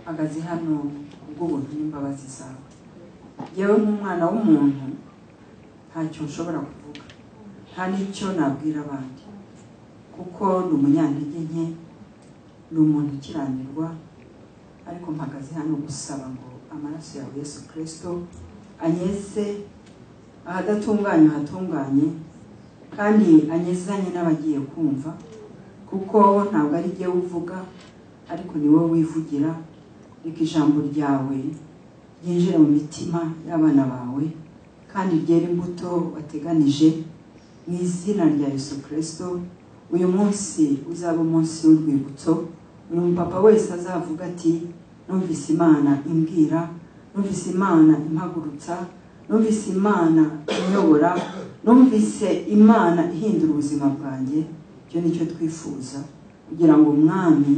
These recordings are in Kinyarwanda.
agazi hano ubw'ubuntu n'imbabazi zawe. Yewe nk'umwana w'umuntu ntacyo nshobora kuvuga, nta n'icyo nabwira abandi, kuko ni umunyantege nke, ni umuntu ukiranirwa, ariko mpagaze hano gusaba ngo amaraso yawe Yesu Kristo anyeze ahadatunganye hatunganye, kandi anyezanye n'abagiye kumva, kuko ntabwo ari jye uvuga ariko ni wowe wivugira. Reka ijambo ryawe ryinjire mu mitima y'abana bawe kandi ryera imbuto wateganije mu izina rya Yesu Kristo. Uyu munsi uzaba umunsi w'urwibutso, buri mupapa wese azavuga ati numvise Imana imbwira, numvise Imana impagurutsa, numvise Imana inyobora, numvise Imana ihindura ubuzima bwanjye. Icyo nicyo twifuza, kugira ngo Umwami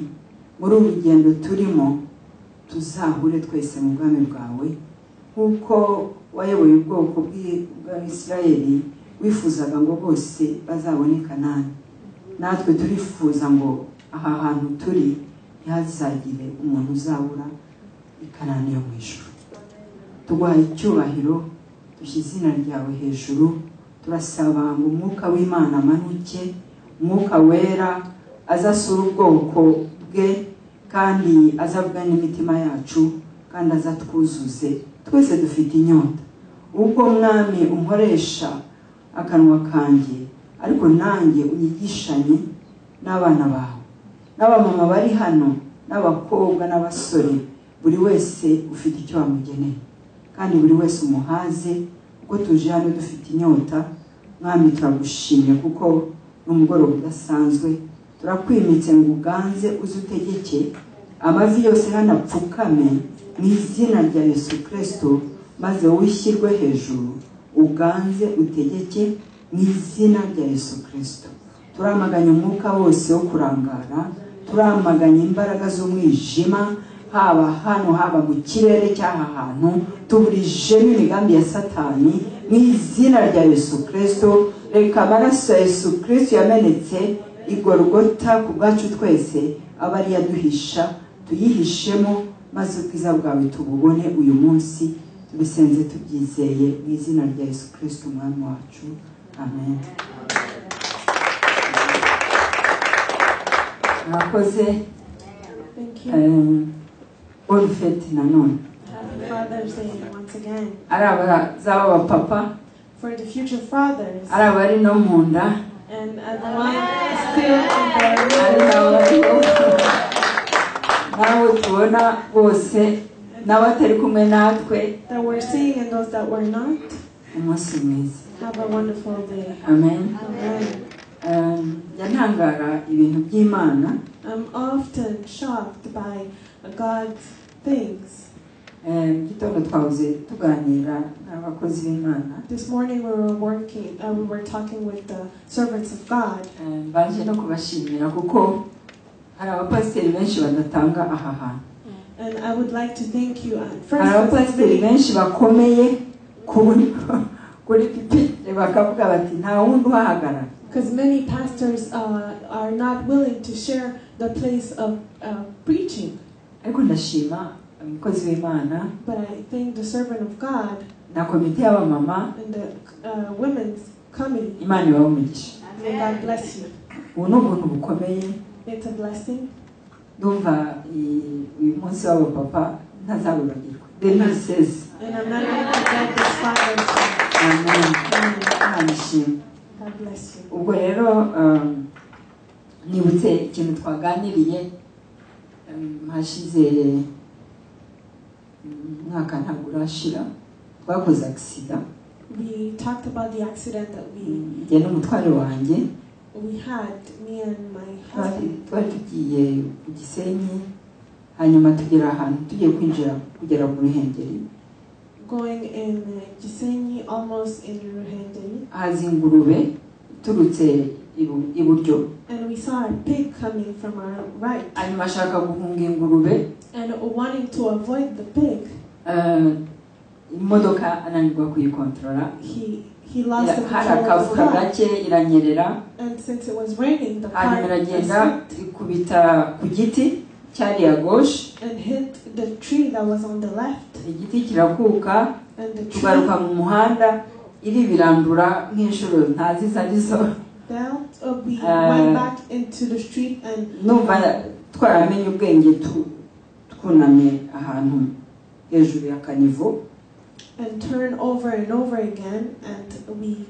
muri uru rugendo turimo tuzahure twese mu bwami bwawe, nk'uko wayoboye ubwoko bwa Isirayeli wifuzaga ngo bose bazabone Kanani. Natwe turifuza ngo aha hantu turi ntihazagire umuntu uzabura Kanani yo mu ijuru. Tuguhaye icyubahiro, dushyize izina ryawe hejuru, turasaba ngo umwuka w'Imana amanuke, umwuka wera azasura ubwoko bwe, kandi azavuga n'imitima yacu, kandi azatwuzuze. Twese dufite inyota. Ubwo Mwami unkoresha akanwa kanjye, ariko nanjye unyigishanye n'abana bawe, n'abamama bari hano, n'abakobwa n'abasore, buri wese ufite icyo wamugeneye, kandi buri wese umuhaze, kuko tuje hano dufite inyota. Mwami turagushimye kuko n'umugoroba udasanzwe, turakwimitse ngo uganze uzutegeke amavi yose hano apfukame mu izina rya Yesu Kristo, maze wishyirwe hejuru, uganze utegeke mu izina rya Yesu Kristo. Turamaganya umwuka wose wo kurangara, turamaganya imbaraga z'umwijima, haba hano haba mu kirere cy'aha hantu, tuburijemo imigambi ya Satani mu izina rya Yesu Kristo. Reka amaraso ya Yesu Kristo yamenetse i Golgotha ku bwacu twese aba ari yaduhisha, tuyihishemo, maze ubwiza bwawe tububone uyu munsi. Tubisenze tubyizeye mu izina rya Yesu Kristo umwami wacu, amen. Mwakoze. Bonne fête nanone. Happy Father's Day once again. Araba zaba papa, For the future fathers, araba ari no munda, and the one still in the nawe tubona bose n'abatari kumwe natwe, that we're seeing and those that were not. umunsi mwiza. Have a wonderful day. Amen. Amen. Yantangara ibintu by'Imana. I'm often shocked by God's things. Gitondo twavuze tuganira n'abakozi b'Imana. This morning we were talking with the servants of God. Baje no kubashimira kuko hari abapasiteri benshi badatanga aha hantu. And I would like to thank you Hari abapasiteri benshi bakomeye kuri pipitire bakavuga bati nta wundi uhahagarara. because many pastors are not willing to share the place of preaching. Ariko ndashima umukozi w'Imana, But I thank the servant of God na komite y'abamama, and the women's committee. Imana ibahe umugisha. May God bless you. Ubu ni ubuntu bukomeye. It's a blessing. Ndumva uyu munsi w'abapapa ntazabibagirwa. 2016. And I'm not going to forget this Father's Day. Amen. God bless you. Ubwo rero nibutse ikintu twaganiriye hashize mwaka ntabwo urashira, twakoze accident. We talked about the accident that Njye n'umutware wanjye we had, me and my husband. twari tugiye ku Gisenyi, hanyuma tugera ahantu tugiye kugera mu Ruhengeri. Going in Gisenyi, almost in Ruhengeri. Haza ingurube iturutse iburyo. And we saw a pig coming from our right. Hanyuma ashaka guhunga ingurube. And wanting to avoid the pig. Imodoka ananirwa kuyikontrola. He lost the hari control of the akavuga car. gake iranyerera. And since it was raining, the car Hanyuma iragenda ikubita ku giti. cyari à gauche, and hit the tree that was on the left. igiti kirakuka, And the tugaruka tree mu muhanda iribirandura nk'inshuro ntazi izo arizo. fell. We went back into the street and Numva twaramenye ubwenge twunamye ahantu hejuru ya kanivo. and turned over and over again, and we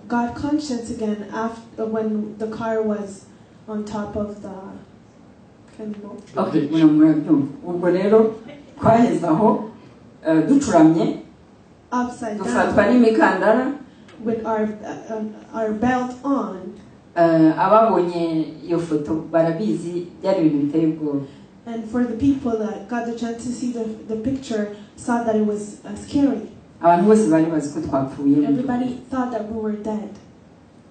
got conscious again after when the car was on top of the canal. Okay, murabyumva. Ubwo rero twaheze aho ducuramye, Upside dufatwa down n'imikandara. with our belt on. Ababonye iyo foto barabizi, byari ibintu biteye ubwoba. And for the people that got the chance to see the picture, saw that it was scary. Abantu bose bari bazi ko twapfuye, Everybody thought that we were dead.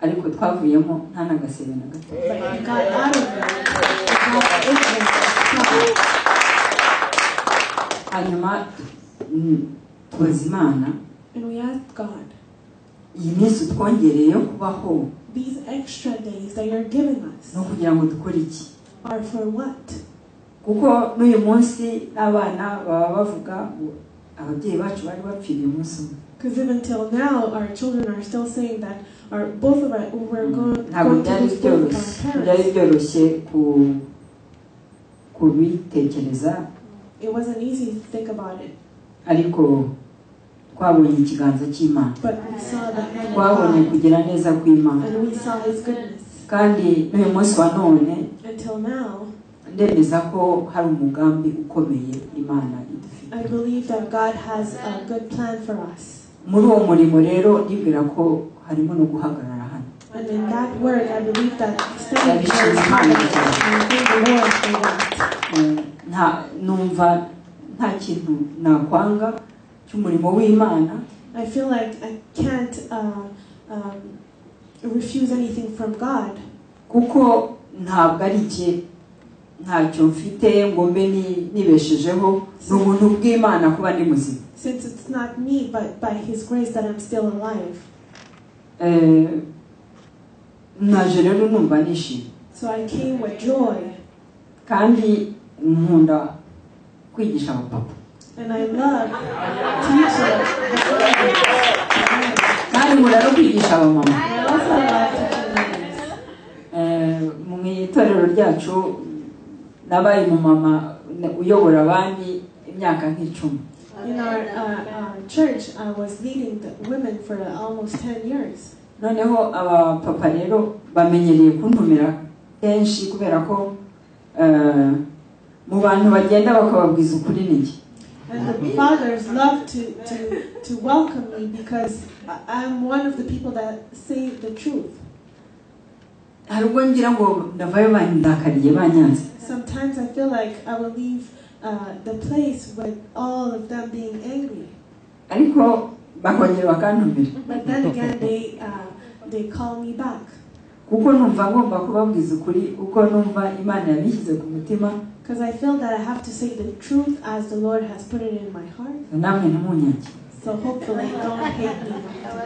ariko twavuyemo nta n'agasebe na gato. But we got out of it. Hanyuma tubaza Imana, And we asked God, iyi minsi utwongereye yo kubaho these extra days that you're giving us no kugira ngo dukore iki? are for what? Kuko n'uyu munsi n'abana baba bavuga ngo ababyeyi bacu bari bapfiriye umunsi umwe. Because even till now, our children are still saying that both of us were Ntabwo going to byari lose both of byoroshye, our byari parents. byoroshye kubitekereza, It wasn't easy to think about it, ariko twabonye ikiganza cy'Imana, but we saw the hand of twabonye God, kugira neza kw'Imana. and we saw His goodness. Kandi n'uyu munsi wa none Until now, ndemeza ko hari umugambi ukomeye Imana idufite. I believe that God has a good plan for us. Muri uwo murimo rero ndibwira ko harimo no guhagarara hano. And in that word, I believe that standing here is part of it. And I thank the Lord for that. Numva nta kintu nakwanga cy'umurimo w'Imana. I feel like I can't refuse anything from God. Kuko ntabwo ari jye, ntacyo mfite ngo mbe nibeshejeho, n'ubuntu bw'Imana kuba ndi muzima. Since it's not me, but by His grace that I'm still alive. Naje rero numva nishimye. So I came with joy. Kandi nkunda kwigisha abapapa. And I love teaching the fathers. Kandi nkunda no kwigisha abamama. I also love teaching mothers. Mu itorero ryacu nabaye umumama uyobora abandi imyaka nk'icumi. In our church, I was leading the women for almost 10 years. Noneho abapapa rero bamenyereye kuntumira kenshi kubera ko mu bantu bagenda bakababwiza ukuri n'iki. And the fathers love to welcome me because I'm one of the people that say the truth. Hari ubwo ngira ngo ndavayo bandakariye banyanze. Sometimes I feel like I will leave the place with all of them being angry. Ariko bakongera bakantumira. But then again, they call me back. Kuko numva ngomba kubabwiza ukuri, kuko numva Imana yabishyize ku mutima. Because I feel that I have to say the truth as the Lord has put it in my heart. Namwe ntimunyange. So hopefully don't hate me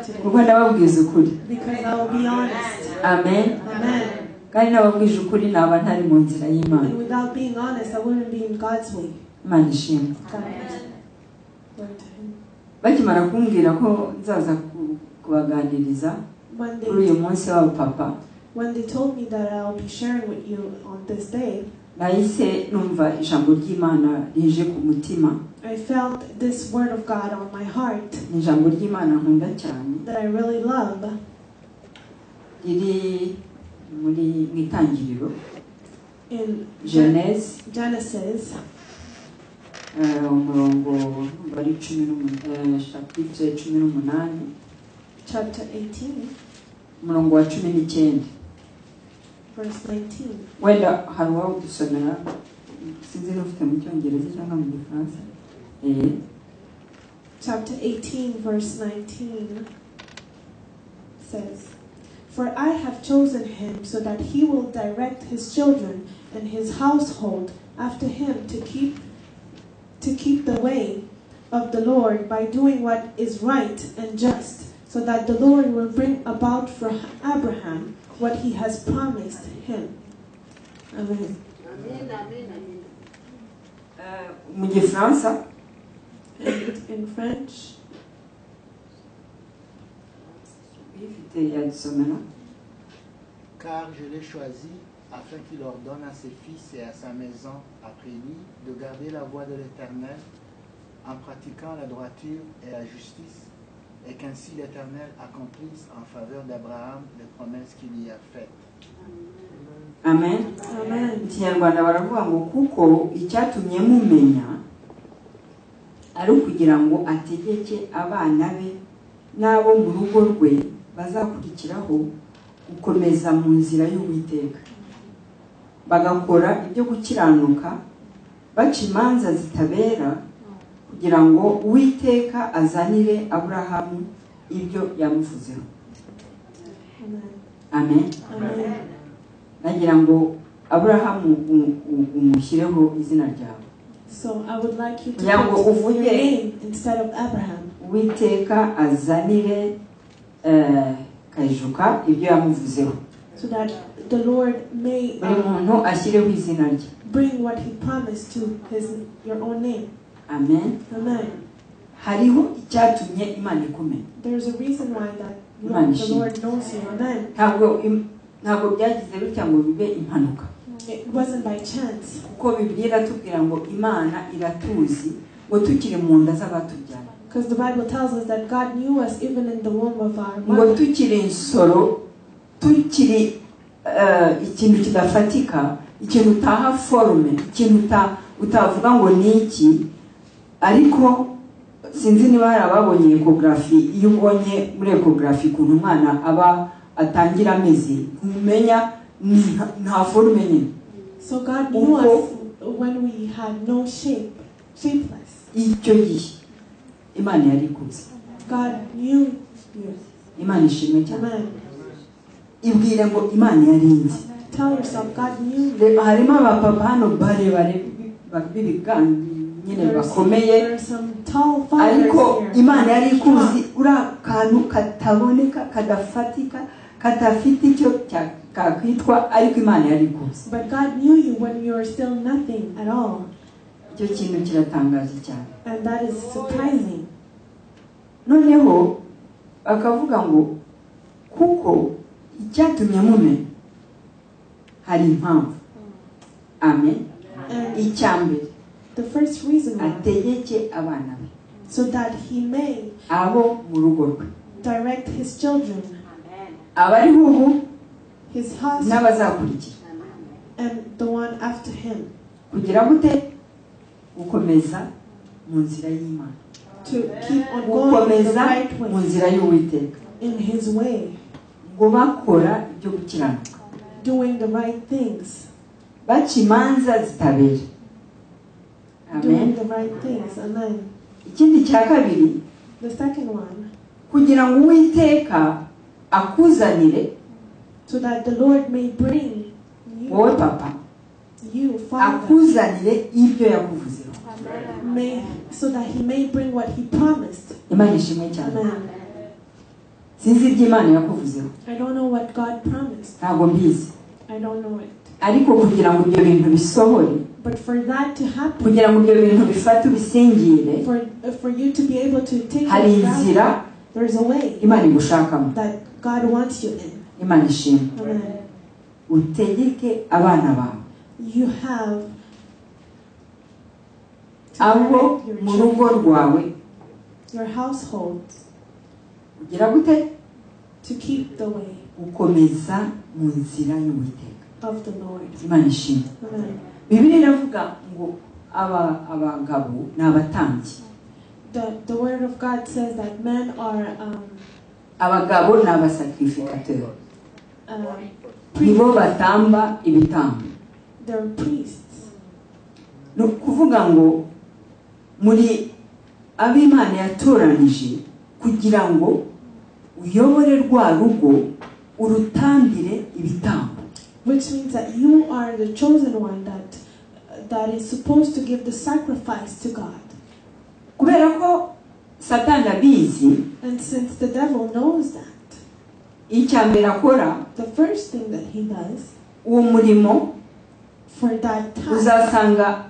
today. Kuko ndababwiza ukuri. Because I will be honest. Amen. Amen. Kandi nababwije ukuri naba ntari mu nzira y'Imana. And without being honest, I wouldn't be in God's way. Imana ishimwe. God bless. Glory to Him. Bakimara kumbwira ko nzaza kubaganiriza kuri uyu munsi w'abapapa, When they told me that I'll be sharing with you on this day, nahise numva ijambo ry'Imana rije ku mutima. I felt this word of God on my heart Ni ijambo ry'Imana nkunda cyane, that I really love. riri mu itangiriro, In Genesis, umurongo wari chapitre 18, chapter 18, umurongo wa 19. verse 19. Wenda hari uwawudusomera, sinzi n'ufite mu cyongereza cyangwa mu gifaransa. Chapter 18, verse 19 says, "For I have chosen him so that he will direct his children and his household after him to keep the way of the Lord by doing what is right and just, so that the Lord will bring about for Abraham what he has promised him." Amen. mu gifaransa And in French, uyifite yadusomera. Car je l'ai choisi afin qu'il ordonne à ses fils et à sa maison après lui de garder la voie de l'Éternel en pratiquant la droiture et la justice, et qu'ainsi l'Éternel accomplisse en faveur d'Abraham les promesses qu'il y a faites. Amen. Amen. Mu Kinyarwanda baravuga ngo kuko icyatumye mumenya ari ukugira ngo ategeke abana be n'abo mu rugo rwe bazakurikiraho gukomeza mu nzira y'Uwiteka, bagakora ibyo gukiranuka, baca imanza zitabera, kugira ngo Uwiteka azanire Aburahamu ibyo yamuvuzeho. Amen. Amen. Amen. Nagira ngo Aburahamu umushyireho izina ryawe. So I would like you to Kugira ngo put your uvuge name instead of Abraham, Uwiteka azanire Kayijuka ibyo yamuvuzeho. so that the Lord may Buri muntu ashyireho izina rye. bring what He promised to your own name. Amen. Amen. Hariho icyatumye Imana ikumenya. There's a reason why that Amen. the Lord knows you. Amen. Ntabwo byagize bitya ngo bibe impanuka. It wasn't by chance. Kuko Bibiliya iratubwira ngo Imana iratuzi ngo tukiri mu nda z'abatubyara. Because the Bible tells us that God knew us even in the womb of our Ngo mother. tukiri insoro, tukiri ikintu kidafatika, ikintu utaha forume, ikintu utavuga ngo ni iki, ariko sinzi niba hari ababonye ecography. Iyo ubonye muri ecography ukuntu umwana aba atangira ameze, umenya nta forume nyine. So God knew us when we had no shape, shapeless. Icyo gihe Imana yari ikuzi. God knew you. Imana ishimwe cyane. Amen. Ibwire ngo Imana yarinze. Tell yourself God knew you. Harimo abapapa hano barebare b'ibigani nyine bakomeye, There are some tall fathers ariko here. Imana yari ikuzi uri akantu kataboneka, kadafatika, kadafite icyo kakwitwa, ariko Imana yari ikuzi. But God knew you when you were still nothing at all. Icyo kintu kiratangaje cyane. And that is surprising. Noneho akavuga ngo kuko icyatumye mumenya hari impamvu. Amen. And Icyambere the first reason why, ategeke abana be, so that He may abo mu rugo rwe, direct His children, abariho ubu His house, n'abazakurikira, and the one after Him, kugira gute gukomeza mu nzira y'Imana, to keep on going the gukomeza right mu way, nzira y'Uwiteka, in His way, ngo bakora ibyo gukiranuka, doing the right things, baca imanza zitabera. doing Amen. the right things. Amen. Ikindi cya kabiri, The second one, kugira ngo Uwiteka akuzanire, so that the Lord may bring wowe you, papa, Father, akuzanire ibyo yakuvuzeho. so that He may bring what He promised. Imana ishimwe cyane. Amen. Sinzi ibyo Imana yakuvuzeho, I don't know what God promised. ntabwo mbizi, I don't know it. ariko kugira ngo ibyo bintu bisohore, But for that to happen, kugira ngo ibyo bintu bifate ubisingire, for you to be able to take hari it inzira back, there's a way Imana igushakamo. that God wants you in. Imana ishimwe. Amen. Utegeke abana bawe, You have to abo direct your mu rugo children, rwawe, your household, kugira gute to keep the way gukomeza mu nzira y'Uwiteka. of the Lord. Imana ishimwe. Amen. Bibiliya iravuga ngo abagabo ni abatambyi, The Word of God says that men are abagabo ni abasacrificateurs, nibo priests. batamba ibitambo. They're priests. Ni ukuvuga ngo muri ab'Imana yatoranije kugira ngo uyobore rwa rugo urutambire ibitambo. Which means that you are the chosen one that is supposed to give the sacrifice to God. Kubera ko Satani abizi, And since the devil knows that, icya mbere akora, the first thing that he does uwo murimo for that task, uzasanga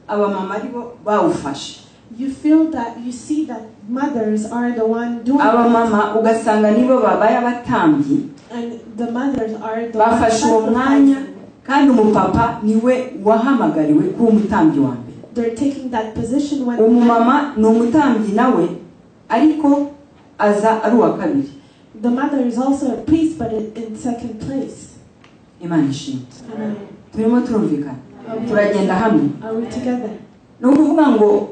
abamama aribo bawufashe. You feel that, you see that mothers are the one doing abamama ugasanga nibo babaye abatambyi, and the mothers are the ones bafashe uwo mwanya sacrificing. kandi umupapa niwe wahamagariwe kuba umutambyi wa mbere. They're taking that position when umumama ni umutambyi nawe ariko aza ari uwa kabiri. the mother is also a priest, but in second place. Imana ishimwe. Amen. Turimo turumvikana, turagenda hamwe. Are we together? No kuvuga ngo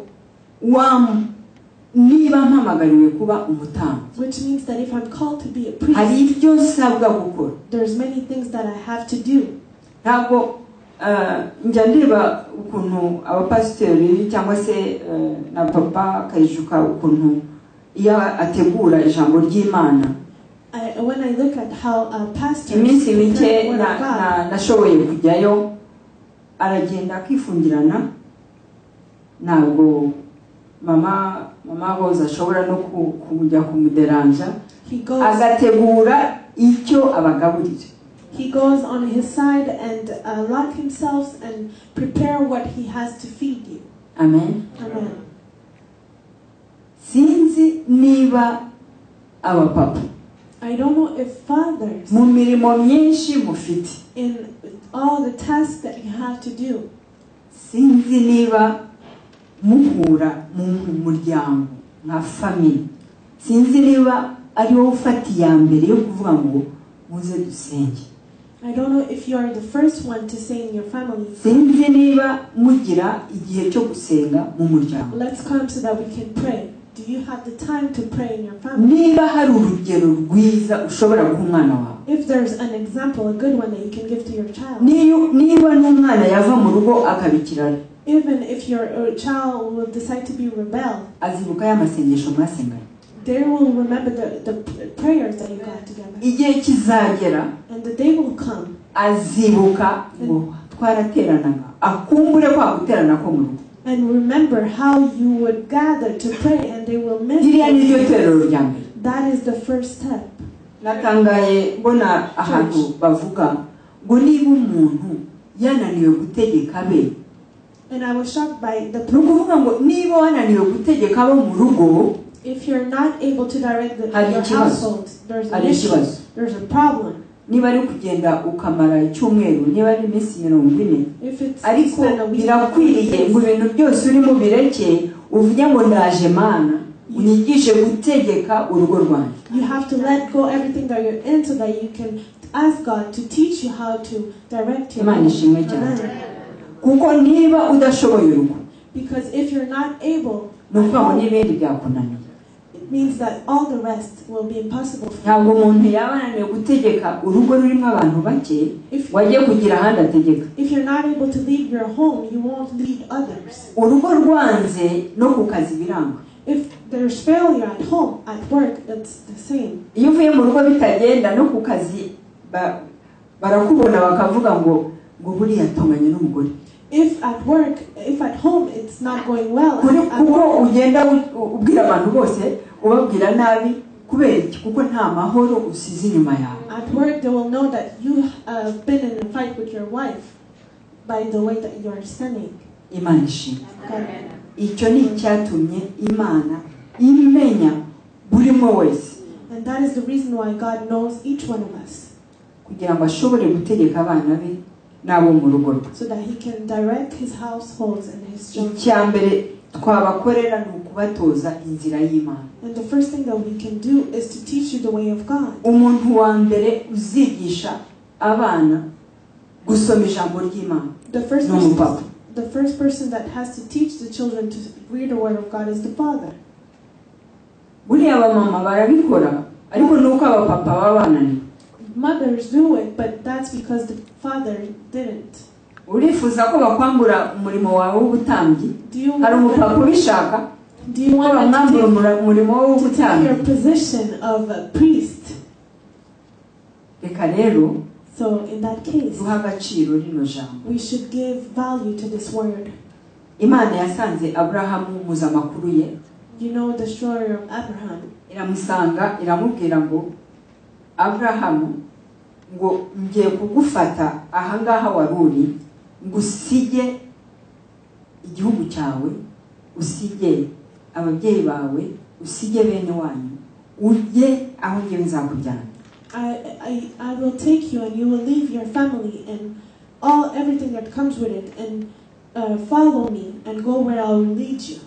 niba mpamagariwe kuba umutambyi, Which means that if I'm called to be a priest, hari ibyo nsabwa gukora. there's many things that I have to do. Ntabwo njya ndeba ukuntu abapasiteri cyangwa se na papa Kayijuka ukuntu iyo ategura ijambo ry'Imana. When I look at how pastors iminsi prepare mike the word of God, nashoboye kujyayo, aragenda akifungirana, ntabwo mama hoza ashobora no kujya kumuderanja, agategura icyo abagaburira. He goes on his side and lock himself and prepare what he has to feed you. Amen. Amen. Sinzi niba abapapa I don't know if fathers, mu mirimo myinshi mufite, in all the tasks that you have to do, sinzi niba muhura mu muryango nka family, sinzi niba ari wowe ufata iya mbere yo kuvuga ngo muze dusenge. I don't know if you are the first one to say in your family, sinzi niba mugira igihe cyo gusenga mu muryango. let's come so that we can pray. Do you have the time to pray in your family? Niba hari urugero rwiza ushobora guha umwana wawe, If there's an example, a good one that you can give to your child, niba n'umwana yava mu rugo akabikirana, even if your child will decide to be rebel, azibuka ya masengesho mwasenganye. they will remember the prayers that you got together. Igihe kizagera And the day will come, azibuka ngo twarateranaga, akumbure kwa guterana ko mu rugo. and remember how you would gather to pray, and they will miss Iriya ni ryo it. torero rya mbere. That is the first step. Natangaye mbona ahantu bavuga ngo niba umuntu yananiwe gutegeka be, And I was shocked by the nukuvuga ngo niba wananiwe gutegeka abo mu rugo, if you're not able to direct your ikibazo. household, there's an issue, ikibazo. there's a problem. niba ari kugenda ukamara icyumweru, niba ari iminsi 40, If it's ariko spend a week, birakwiriye ngo ibintu byose urimo bireke uvuge ngo ndaje Mana unyigishe gutegeka urugo rwanjye. you have to let go everything that you're in so that you can ask God to teach you how to direct your Imana home. ishimwe cyane. Amen. Kuko niba udashoboye urugo, Because if you're not able, nukuvuga ngo n'ibindi byakunaniye. it means that all the rest will be impossible for Ntabwo you. umuntu yaba ananiwe gutegeka urugo rurimo abantu bake If, wajye kugira ahandi ategeka. if you're not able to lead your home, you won't lead others. Urugo rwanze no ku kazi biranga. If there's failure at home, at work, it's the same. Iyo uvuye mu rugo bitagenda no ku kazi barakubona bakavuga ngo buriya atonganye n'umugore. If at work, if at home it's not going well, at kuko work, ugenda ubwira abantu bose ubabwira nabi kubera iki? Kuko nta mahoro usize inyuma yawe. at work they will know that you have been in a fight with your wife by the way that you are standing. Imana ishimwe. Okay. Icyo ni icyatumye Imana imenya buri umwe wese, And that is the reason why God knows each one of us, kugira ngo ashobore gutegeka abana be n'abo mu rugo rwe. so that He can direct His households and His children. Icya mbere twabakorera ni ukubatoza inzira y'Imana. And the first thing that we can do is to teach you the way of God. Umuntu wa mbere uzigisha abana gusoma ijambo ry'Imana The first person that has to teach the children to read the Word of God is the father. Buriya abamama barabikora ariko nuko abapapa baba bananiwe. Mothers do it, but that's because the father didn't. Urifuza ko bakwambura umurimo wawe w'ubutambyi? Do you Hari umupapa ubishaka? want them to take your position of a priest? Reka rero So in that case, duha agaciro rino jambo. we should give value to this word. Imana yasanze Aburahamu muzamakuru ye. You know the story of Abraham. Iramusanga iramubwira ngo Aburahamu, ngo ngiye kugufata ahangaha waruri ngusige igihugu cyawe, usige ababyeyi bawe, usige bene wanyu, ujye aho ngiye nzakujyana. I will take you and you will leave your family and everything that comes with it and follow me and go where I will lead you.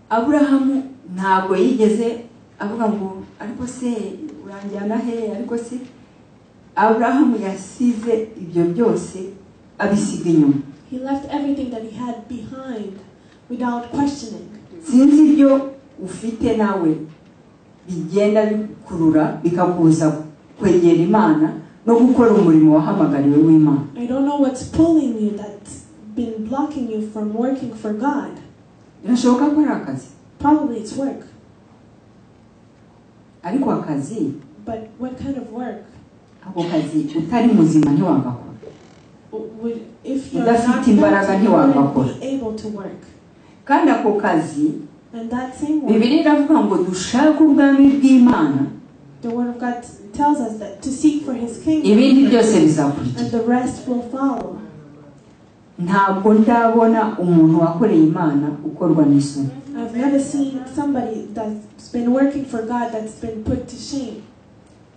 Aburahamu ntabwo yigeze avuga ngo ariko se uranjyana he, ariko se. Aburahamu yasize ibyo byose abisiga inyuma. He left everything that he had behind without questioning. Sinzi ibyo ufite nawe bigenda bikurura bikakuza kwegera Imana no gukora umurimo wahamagariwe w'Imana. I don't know what's pulling you, that's been blocking you from working for God. Birashoboka ko ari akazi. Probably it's work. Ariko akazi, but what kind of work? Ako kazi utari muzima ntiwagakora. If you're not Udafite imbaraga ntiwagakora. be able to work. Kandi ako kazi, And that same work, Bibiliya iravuga ngo dushake ubwami bw'Imana, the word of God tells us that to seek for his kingdom, ibindi byose bizakurikira. and the rest will follow. Ntabwo ndabona umuntu wakoreye Imana ukorwa n'isoni. I've never seen somebody that's been working for God that's been put to shame.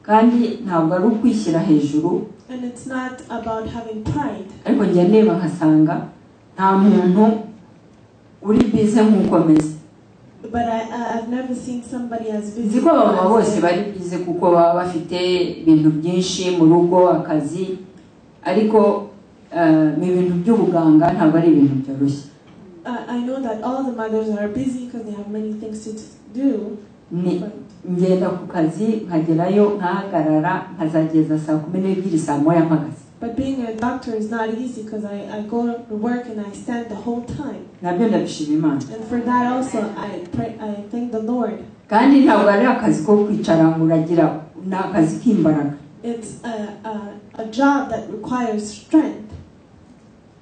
Kandi ntabwo ari ukwishyira hejuru, And it's not about having pride. ariko njya ndeba nkasanga nta muntu uri bize nk'uko meze. But I've never seen somebody as busy. Nzi ko abamama bose bari bize kuko baba bafite ibintu byinshi mu rugo, akazi, ariko mu bintu by'ubuganga ntabwo ari ibintu byoroshye. I know that all the mothers are busy because they have many things to do. Ngenda ku kazi nkagerayo nkahagarara nkazageza saa 12 saa moya mpagaze. But being a doctor is not easy because I go to work and I stand the whole time. Nabyo ndabishima Imana. And for that also I thank the Lord. Kandi ntabwo ari akazi ko kwicara ngo uragira, ni akazi k'imbaraga. It's a job that requires strength.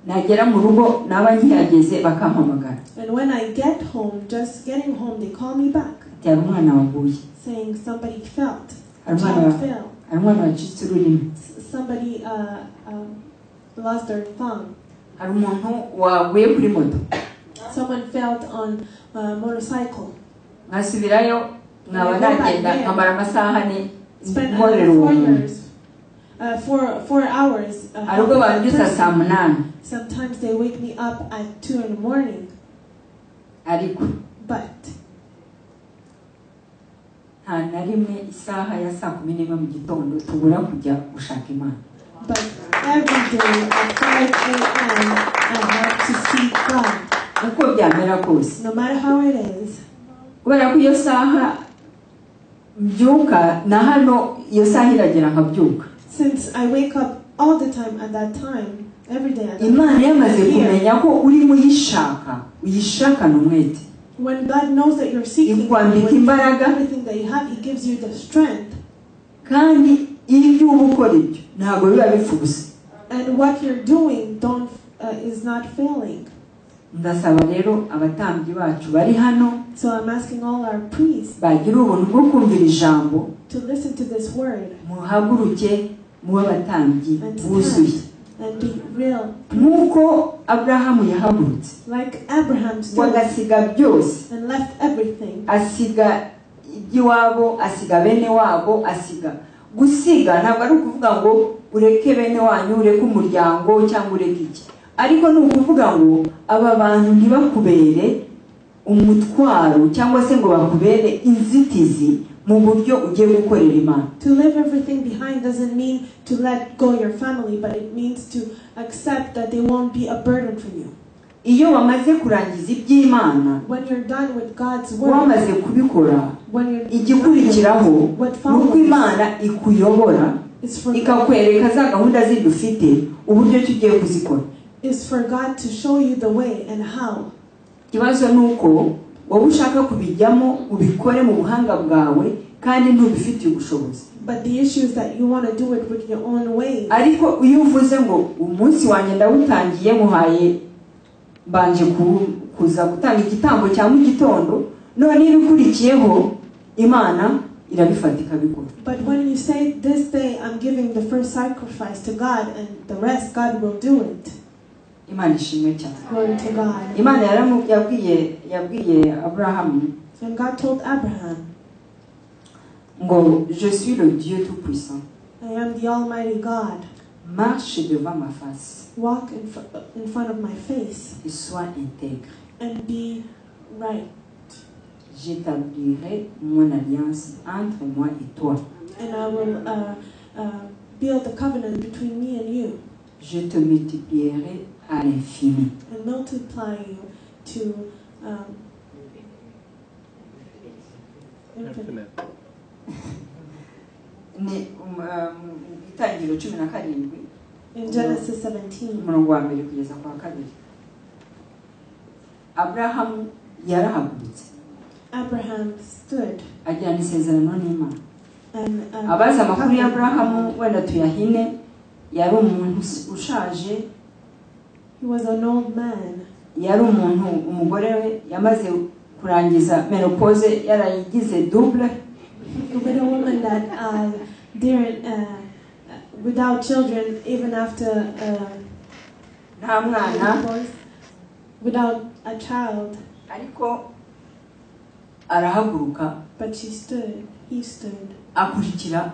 Nagera mu rugo naba nkihageze bakampamagara. And when I get home, just getting home, they call me back. Ati umwana waguye. Saying somebody felt. Umwana wacitse ururimi. Somebody lost their tongue. Hari umuntu waguye kuri moto. Someone felt on a motorcycle. Nkasubirayo nkaba nagenda nkamara amasaha ne spent nkorera 4 years. 4 hours. Ariko babyusa saa 8. Sometimes they wake me up at 2 in the morning. Ariko But nta na rimwe isaha ya saa 11 mu gitondo tubura kujya gushaka Imana. But every day at 5 a.m. I have to seek God. Uko byamera kose. No matter how it is. Kubera ko iyo saha mbyuka na hano iyo saha iragera nkabyuka. Since I wake up all the time at that time, every day at that Imana yamaze kumenya ko uri muyishaka, uyishakana umwete. When God knows that you're seeking everything that you have, He gives you the strength. Kandi ibyo ukora ibyo ntabwo biba bifuza. And what you're doing is not failing. Ndasaba rero abatambyi bacu bari hano, so I'm asking all our priests bagira ubuntu bwo kumvira ijambo, to listen to this word, muhaguruke mu abatambyi buzuye, and be real. Nuko Abrahamu yahagurutse, like Abraham stood wagasiga byose, and left everything. Asiga iby'iwabo, asiga bene wabo, asiga. Gusiga ntabwo ari ukuvuga ngo ureke bene wanyu, ureke umuryango cyangwa ureke iki, ariko ni ukuvuga ngo aba bantu ntibakubere umutwaro cyangwa se ngo bakubere inzitizi mu buryo ugiye gukorera Imana. To leave everything behind doesn't mean to let go your family, but it means to accept that they won't be a burden for you. Iyo wamaze kurangiza iby'Imana, when you're done with God's word, wamaze kubikora, igikurikiraho nuko Imana ikuyobora, ikakwereka za gahunda zidufite uburyo tugiye kuzikora. Is for God to show you the way and how. Kibazo nuko wowe ushaka kubijyamo ubikore mu buhanga bwawe kandi ntubifitiye ubushobozi. But the issue is that you want to do it with your own way. Ariko iyo uvuze ngo umunsi wanjye ndawutangiye muhaye banje kuza gutanga igitambo cya mu gitondo, none ibikurikiyeho Imana irabifata ikabikora. But when you say this day I'm giving the first sacrifice to God and the rest God will do it. Imana ishimwe cyane. Glory to God. Imana yabwiye Abraham And God told Abraham, ngo je suis le Dieu tout puissant. I am the Almighty God. Marche devant ma face Walk in front of my face et sois intègre. and be right. J'établirai mon alliance entre moi et toi. And I will build a covenant between me and you Je te multiplierai à l'infini. and multiply you to infinite. Itangiriro 17 In Genesis 17, umurongo wa mbere kugeza kwa kabiri. Abraham yarahagurutse Abraham stood ajyana isezerano n'Imana. and Abazi amakuru ya Abrahamu wenda tuyahine, yari umuntu ushaje, he was an old man. yari umuntu umugore we yamaze kurangiza menopause, yarayigize double. With a woman that didn't, without children, even after nta mwana, menopause, without a child, ariko arahaguruka but he stood akurikira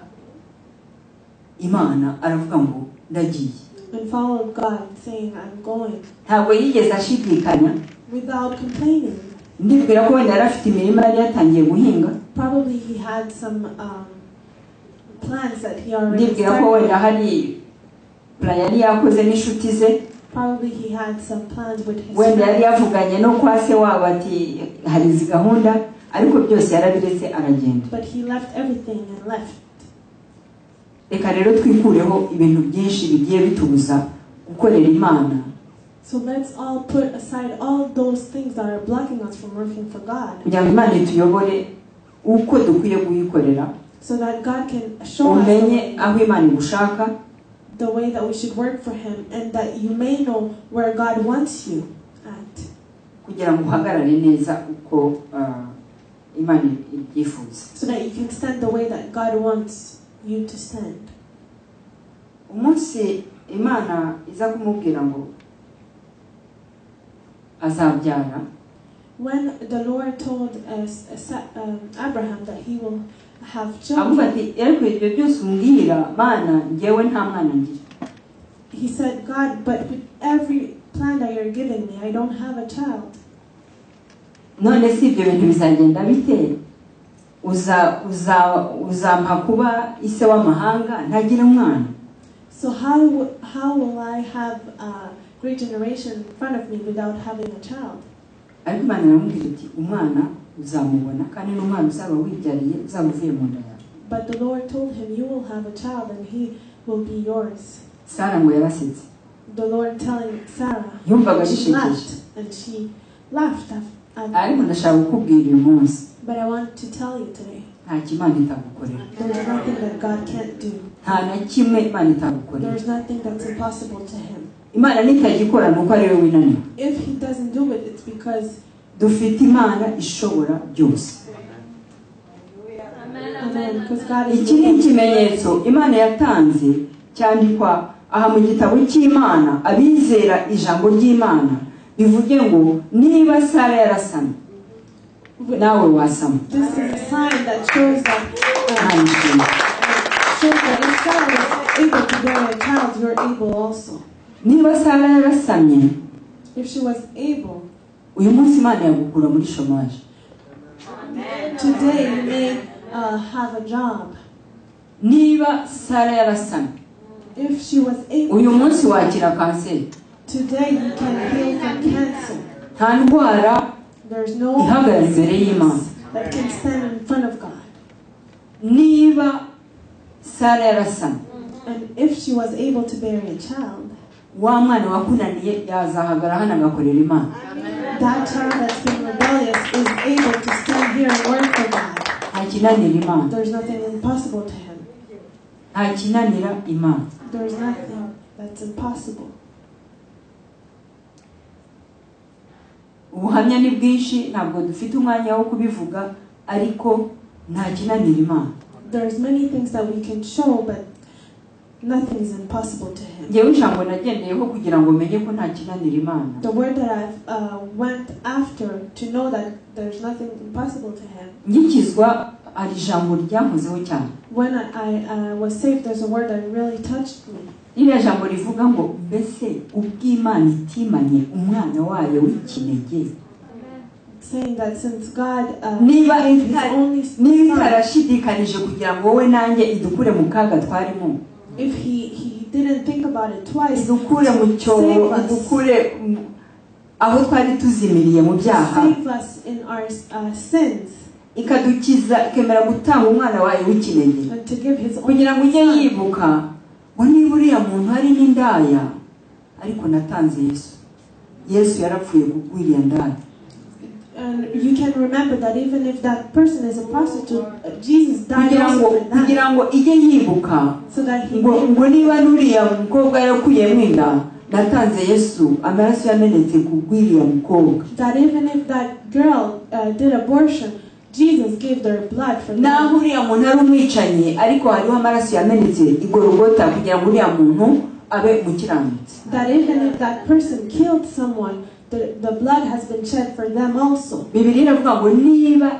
Imana, aravuga ngo ndagiye. and followed God, saying, I'm going, Ntabwo yigeze ashidikanya. without complaining. Ndibwira ko wenda yari afite imirima yari yatangiye guhinga. Probably he had some plans that he already Ndibwira ko wenda hari plan yari yakoze n'inshuti ze. Probably he had some plans with his Wenda yari friends. yavuganye no kwa se wabo ati hari izi gahunda, ariko byose yarabiretse aragenda. But he left everything and left. Reka rero twikureho ibintu byinshi bigiye bitubuza gukorera Imana. So let's all put aside all those things that are blocking us from working for God, Kugira ngo Imana ituyobore uko dukwiye kuyikorera. so that God can show us Umenye aho Imana igushaka, the way that we should work for Him, and that you may know where God wants you at, kugira ngo uhagarare neza uko Imana ibyifuza. so that you can stand the way that God wants you to stand. Umunsi Imana iza kumubwira ngo azabyara, When the Lord told Abraham that he will have avuga children, ati ariko ibyo byose umbwira Mana njyewe nta mwana ngira. he said, God, but with every plan that you're giving me, I don't have a child. None si ibyo bintu bizagenda bite? Uzampa kuba ise w'amahanga ntagira umwana. So how will I have a great generation in front of me without having a child? Ariko Imana aramubwira iti umwana uzamubona kandi n'umwana uzaba wibyariye uzaba uvuye mu nda yawe. But the Lord told him, you will have a child and he will be yours. Sara ngo yarasetse. The Lord telling Sarah, Yumvaga she gishekeje. laughed, and she laughed. Ariko ndashaka kukubwira uyu munsi, But I want to tell you today, nta kimana itagukorera. there's nothing that God can't do. Nta na kimwe Imana itagukorera. There's nothing that's impossible to Him. Imana nitagikora nuko ari wowe winaniwe. If He doesn't do it, it's because Dufite Imana ishobora byose. Amen. Because God is Iki ni ikimenyetso Imana yatanze cyandikwa aha mu gitabo cy'Imana, abizera ijambo ry'Imana bivuge ngo niba Sara yarasamye nawe wasama. This is a sign that shows that if Sarah is able to bear a child, you're able also. Niba Sara yarasamye, If she was able, uyu munsi Imana yagukura muri chômage. today you may have a job. Niba Sara yarasamye, If she was able, uyu munsi wakira kanseri. today you can heal from cancer. Nta ndwara There's no ihagarara imbere y'Imana. sickness that can stand in front of God. Niba Sara yarasamye, And if she was able to bear a child, wa mwana wakunaniye yazahagara hano agakorera Imana. that child that's been rebellious is able to stand here and work for God. Nta kinanira Imana. There's nothing impossible to Him. Nta kinanira Imana. There's nothing that's impossible. Ubuhamya ni bwinshi ntabwo dufite umwanya wo kubivuga, ariko nta kinanira Imana. There's many things that we can show, but Nothing is impossible to him. ngewe ijambo nagendeyeho kugira ngo menye ko nta kinanira Imana. The word that I've went after to know that there's nothing impossible to him. ngikizwa ari ijambo ryankozeho cyane. When I was saved, there's a word that really touched me. iriya jambo rivuga ngo mbese ubw'Imana itimanye umwana wayo w'ikinege, saying that since God niba gave his only son, itarashidikanije kugira ngo wowe nanjye idukure mu kaga twarimo, if he didn't think about it twice, idukure mu cyobo, idukure aho twari tuzimiriye mu byaha, save us in our sins, ikadukiza, ikemera gutanga umwana wayo w'ikinege and to give his kugira ngo ujye yibuka ngo niba uriya muntu ari n'indaya ariko natanze Yesu yarapfuye kugwiriya ndaya. And you can remember that even if that person is a prostitute, Jesus died also for that. kugira ngo ijye yibuka So that he ngo niba nuriya mukobwa yarakuyemo inda natanze Yesu amaraso yamenetse kugwiriya mukobwa. That even if that girl did abortion, Jesus gave their blood for them. naho uriya muntu ari umwicanyi ariko hariho amaraso yamenetse igorogota kugira ngo uriya muntu abe umukiranutsi. That even if that person killed someone, the blood has been shed for them also. Bibiliya iravuga ngo niba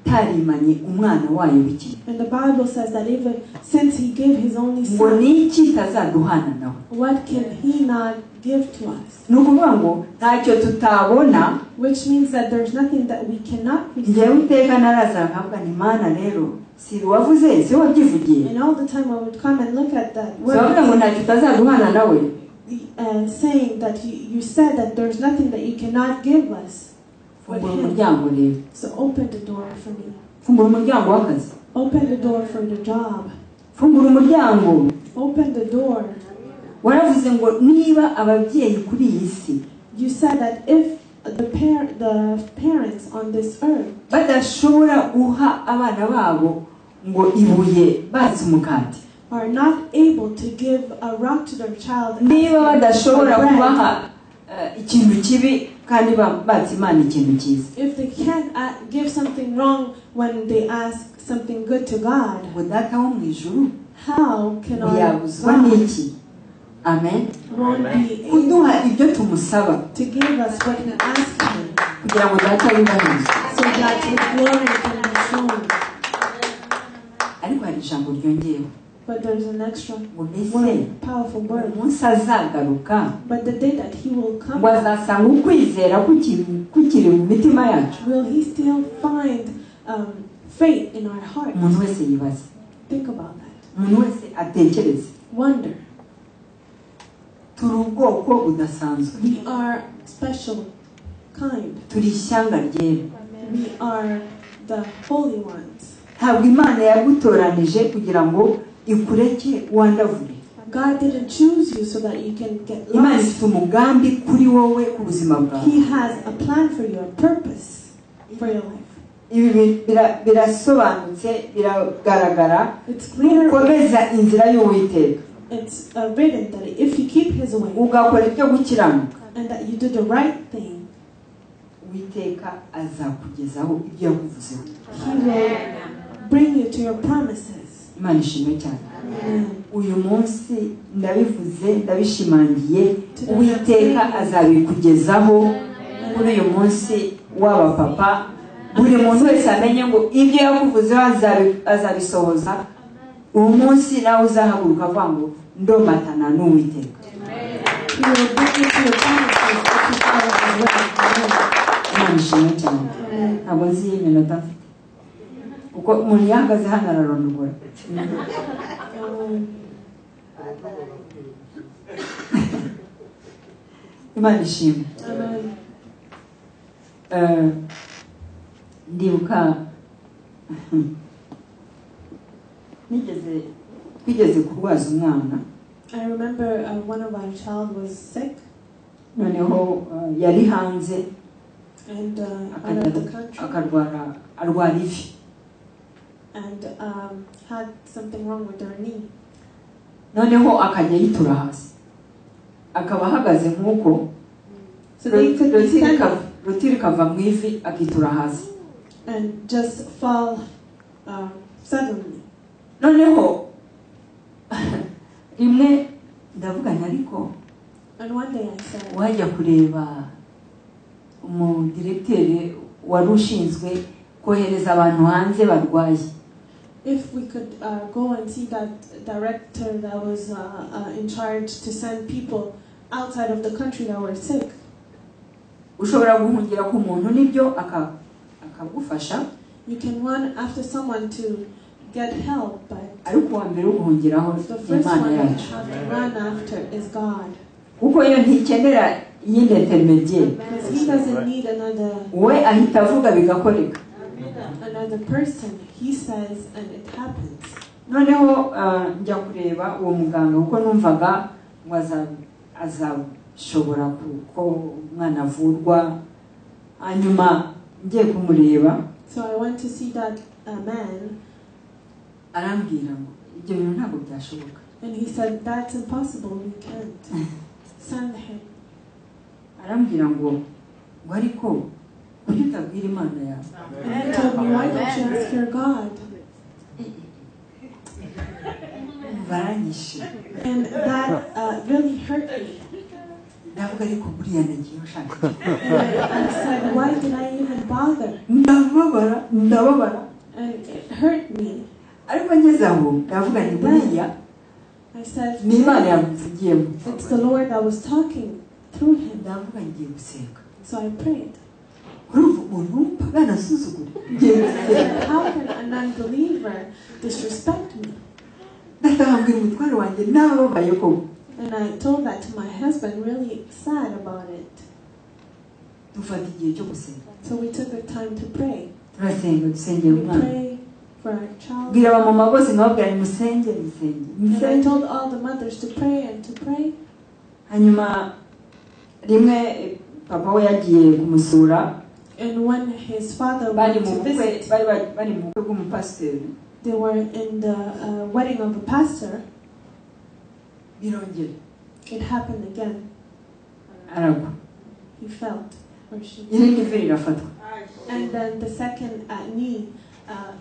itarimanye umwana wayo w'ikinege, And the Bible says that even since he gave his only ngo son, niki itazaduhana nawe. what can he not give to us? ni ukuvuga ngo ntacyo tutabona, Which means that there's nothing that we cannot njyewe receive. iteka naraza nkavuga ni Mana rero si wavuze si wabyivugiye, And all the time I would come and look at that uravuga ngo word, ntacyo utazaduhana nawe, saying that you said that there's nothing that you cannot give us with fungura him. umuryango rero, So open the door for me. fungura umuryango w'akazi, Open the door for the job. fungura umuryango. Open the door. Waravuze ngo niba ababyeyi kuri iyi si You said that if the parents on this earth badashobora guha abana babo ngo ibuye bazi umukati, are not able to give a rock to their child, niba badashobora bread, kubaha ikintu kibi kandi bazi Imana ikintu cyiza, if they can't give something wrong when they ask something good to God, ngo data wo mu ijuru how can our yabuzwa God n'iki? Amen. won't be able Kuduha ibyo tumusaba to give us what we ask him, kugira ngo data yubahirize. so that his glory can be shown? Ariko hari ijambo ryongeyeho But there's an extra ngo mbese word, powerful word. umunsi azagaruka But the day that he will come, ngo azasanga ukwizera kukiri mu mitima yacu. will he still find faith in our hearts? Umuntu wese yibaza, Think about that. umuntu wese atekereze. Wonder. Turi ubwoko budasanzwe, We are special kind. turi ishyanga ryera. We are the holy ones. Ntabwo Imana yagutoranije kugira ngo ikureke wandavure. God didn't choose you so that you can get Imana lost. ifite umugambi kuri wowe ku buzima bwawe. He has a plan for you, a purpose for your life. Ibi birasobanutse, biragaragara. It's clear. Nukomeza inzira y'Uwiteka It's written that if you keep his way ugakora ibyo gukiranuka, and that you do the right thing, Uwiteka azakugezaho ibyo yakuvuzeho. he will bring you to your promises. Imana ishimwe cyane. Amen. Uyu munsi ndabivuze, ndabishimangiye, Uwiteka azabikugezaho kuri uyu munsi w'aba papa. Buri muntu wese amenye ngo ibyo yakuvuzeho azabisohoza. Uyu munsi nawe uzahaguruka avuga ngo ndomatana n'Uwiteka. He will bring you to your promises if you follow his way. Imana ishimwe cyane. Ntabwo nzi iminota mfite, kuko umuntu yahagaze hano ararondogora. Imana ishimwe. Amen. Ndibuka twigeze kurwaza umwana, I remember one of our child was sick noneho yari hanze and out of the country arwara ivi, and had something wrong with their knee. noneho akajya yitura hasi, akaba ahagaze nk'uko So they could be standing rutiri kava mu ivi akitura hasi. and just fall suddenly. Noneho rimwe ndavuga ariko And one day I said, wajya kureba umudirekiteri wari ushinzwe kohereza abantu hanze barwaye. if we could go and see that director that was in charge to send people outside of the country that were sick. Ushobora guhungira ku muntu nibyo akagufasha. You can run after someone to get help, but ariko wa mbere uguhungiraho the first Imana one you yacu. have to run after is God. Kuko iyo ntikenera iyindi intermediaire. Because He doesn't need another We ahita avuga bigakoreka. person. He says and it happens. Noneho njya kureba uwo muganga kuko numvaga ngo azashobora kuko umwana avurwa. Hanyuma ngiye kumureba. So I went to see that man. Arambwira ngo ibyo bintu ntabwo byashoboka. And he said, that's impossible, we can't send him. Arambwira ngo ariko kuki utabwira Imana yawe. And he told me, why don't you ask your God? Baranyishe. And that really hurt me. Ndavuga ariko buriya nagiye ushaka. And I said, why did I even bother? Ndababara. And it hurt me. Ariko ngeze aho ndavuga ni buriya I said, ni Imana yamuvugiyemo. it's the Lord that was talking through him. Ndavuga ngiye gusenga. So I prayed. Urumva umuntu w'umupagani asuzugura. Ngiye gusenga. How can a non-believer disrespect me? Ndahambira umutware wanjye nababaye ko. And I told that to my husband, really sad about it. Dufata igihe cyo gusenga. So we took the time to pray. Turasenga dusengera We umwana. pray for our child. Bwira abamama bose nkababwira ni musenge. And I told all the mothers to pray and to pray. Hanyuma rimwe papa we yagiye kumusura. And when his father Bari went mu to bukwe visit, bari mu bukwe bw'umupasiteri. they were in the wedding of a pastor. Birongera. It happened again. Aragwa. He felt, or she. Irindi veri irafatwa. And then the second knee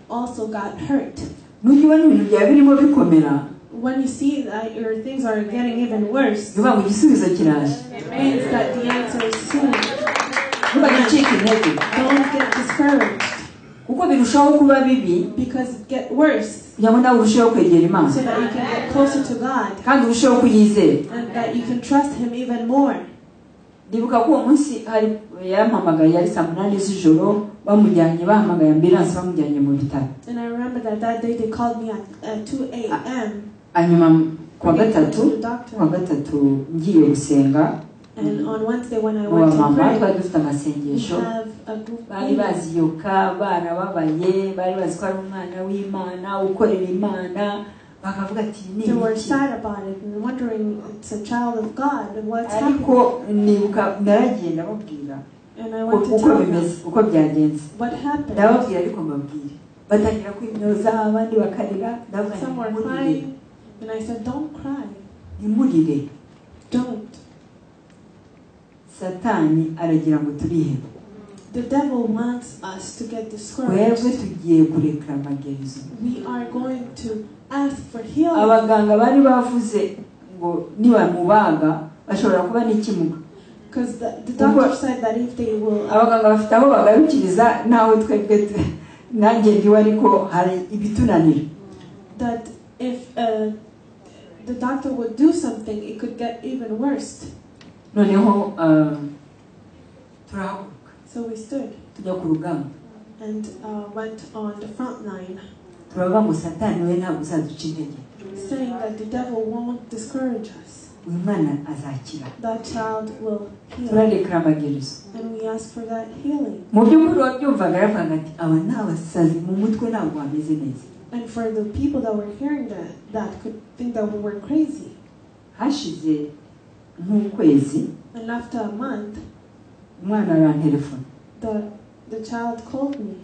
also got hurt. Nujya ubona ibintu byawe birimo bikomera. When you see that your things are getting even worse, Bivuga ngo igisubizo kiraje. it means that the answer is soon. Ntugacike intege. Don't get discouraged, Kuko birushaho kuba bibi because it get worse, kugira ngo nawe urusheho kwegera Imana. so that you can get closer to God Kandi urusheho kuyizera. and that you can trust Him even more. Ndibuka ko uwo munsi yarampamagaye yari saa 8 z'ijoro bamujyanye bahamagaye ambulance bamujyanye mu bitaro. And I remember that day they called me at 2 a.m. Hanyuma kuwa to gatatu the doctor. ngiye gusenga. And on Wednesday when I went to Mama pray, twari dufite we amasengesho. have a group Bari meeting. baziyoka barababaye bari bazi ko ari umwana w'Imana ukorera Imana bakavuga ati ni They were iki. sad about it and wondering, it's a child of God and what's happening. Ariko nibuka naragiye ndababwira And I went to uko tell them bimeze uko byagenze. what happened. Ndababwira ariko mbabwire batangira kwimyoza abandi bakarira ndavuga Some were ntimurire crying, and I said, don't cry, ntimurire. don't. Satani aragira ngo turihebe. The devil wants us to get Twebwe discouraged. tugiye kurekera amagerizo. We are going to ask for healing. Abaganga bari bavuze ngo nibamubaga bashobora kuba n'ikimuga. Because the doctor said that if they will, Abaganga bafite aho bagarukiriza nawe twebwe nanjye ndiwe ariko hari ibitunanira. that if the doctor would do something, it could get even worse. Noneho turahaguruka So we stood tujya ku rugamba. and went on the front line, Turavuga ngo Satani we ntabwo uzaduca intege. saying that the devil won't discourage us. Uyu mwana azakira. That child will heal. Turarekera amagerizo. And we ask for that healing. Mu by'ukuri wabyumvaga aravuga ati aba ni abasazi mu mutwe ntabwo bameze neza. And for the people that were hearing that could think that we were crazy. Hashize nk'ukwezi And after a month, umwana arantelefona. the child called me.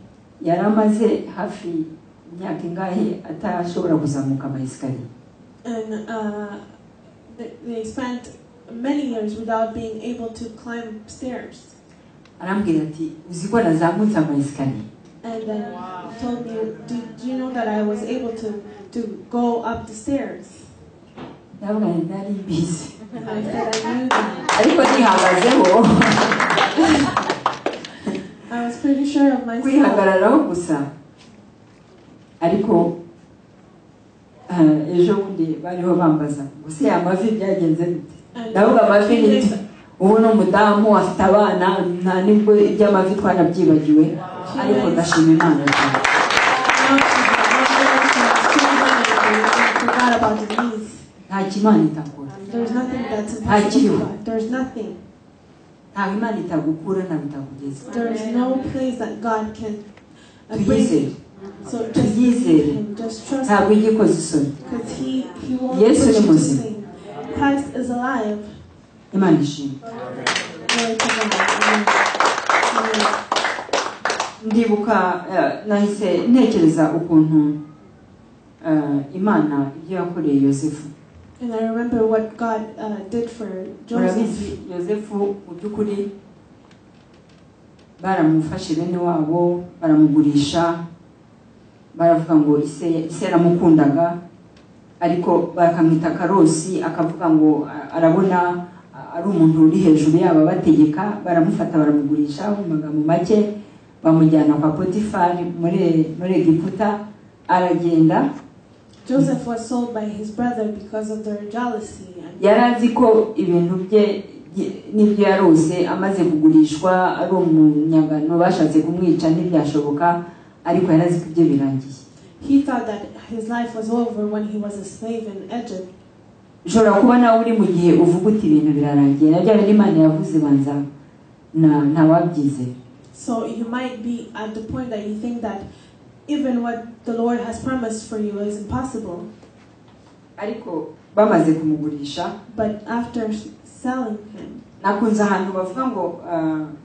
Yari amaze hafi imyaka ingahe atashobora kuzamuka amayesikariye. And they spent many years without being able to climb stairs. Arambwira ati uzi ko nazamutse amayesikariye. And then he told me, do you know that I was able to go up the stairs? ndavuga nari mbizi I said I knew that. ariko nihagazeho I was pretty sure of myself. kwihagararaho gusa ariko ejo bundi bariho bambaza gusa amavi byagenze bite ndavuga amavi niti ubu ni umudamu afite abana nta nibwo iby'amavi twanabyibagiwe ariko ndashima Imana cyane. Forgot about his knees. nta kimana itakora There's nothing that's impossible for God. There's nothing. nta imana itagukura nta bitakugeza There is no place that God can bring tuyizere you. So just tuyizere believe Him. Just trust ntabwo Him. ijya ikoze isoni Because He won't Yesu put ni you to muzima. shame. Christ is alive. Imana ishimwe. Glory to God. Amen. Amen. ndibuka nahise ntekereza ukuntu Imana ibyo yakoreye Yosefu. And I remember what God did for Joseph. murabizi Yosefu mu by'ukuri baramufashe bene wabo baramugurisha baravuga ngo ise aramukundaga ariko bakamwita Karosi akavuga ngo arabona ari umuntu uri hejuru yabo bategeka baramufata baramugurisha mu magambo make bamujyana kwa Potifari muri Egiputa aragenda. Joseph was sold by his brother because of their jealousy. yarazi ko ibintu bye n'ibyo yarose amaze kugurishwa ari umunyagano bashatse kumwica ntibyashoboka ariko yarazi ko ibyo birangiye. He thought that his life was over when he was a slave in Egypt. ushobora kuba nawe uri mu gihe uvuga uti ibintu birarangiye na bya Imana yavuze banza ntawabyize. So you might be at the point that you think that even what the Lord has promised for you is impossible. ariko bamaze kumugurisha. But after selling him, nakunze ahantu bavuga ngo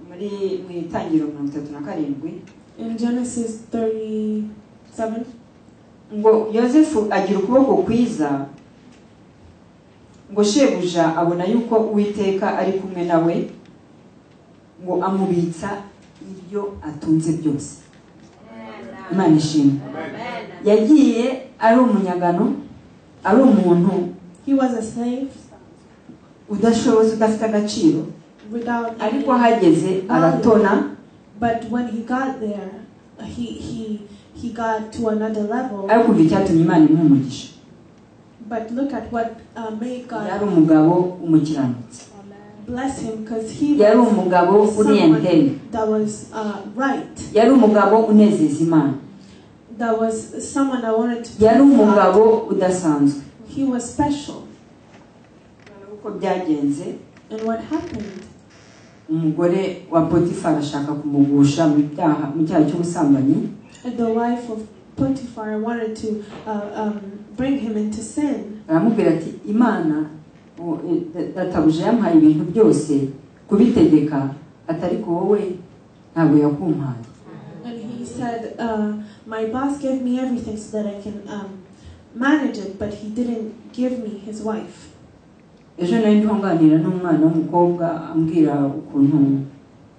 muri mu itangiriro 37 in Genesis 37, ngo Yosefu agira ukuboko kwiza ngo shebuja abona yuko Uwiteka ari kumwe nawe ngo amubitsa ibyo atunze byose. Imana ishimwe. yagiye ari umunyagano ari umuntu he was a slave udashoboza udafite agaciro without ariko any hageze aratona. but when he got there, he got to another level. ariko icyatumye Imana imumugisha But look at what made yari God umugabo umukiranutsi bless him, because he yari was umugabo uri entene someone that was right. yari umugabo unezeza Imana That was someone I wanted to yari please God. umugabo udasanzwe. He was special. uko byagenze And what happened? umugore wa Potifari ashaka kumugusha mu cyaha cy'ubusambanyi. And the wife of Potiphar wanted to bring him into sin. aramubwira ati Imana databuja yampaye ibintu byose kubitegeka atari ko wowe ntabwo yakumpaye. And he said, my boss gave me everything so that I can manage it, but he didn't give me his wife. ejo nari ntunganira n'umwana w'umukobwa ambwira ukuntu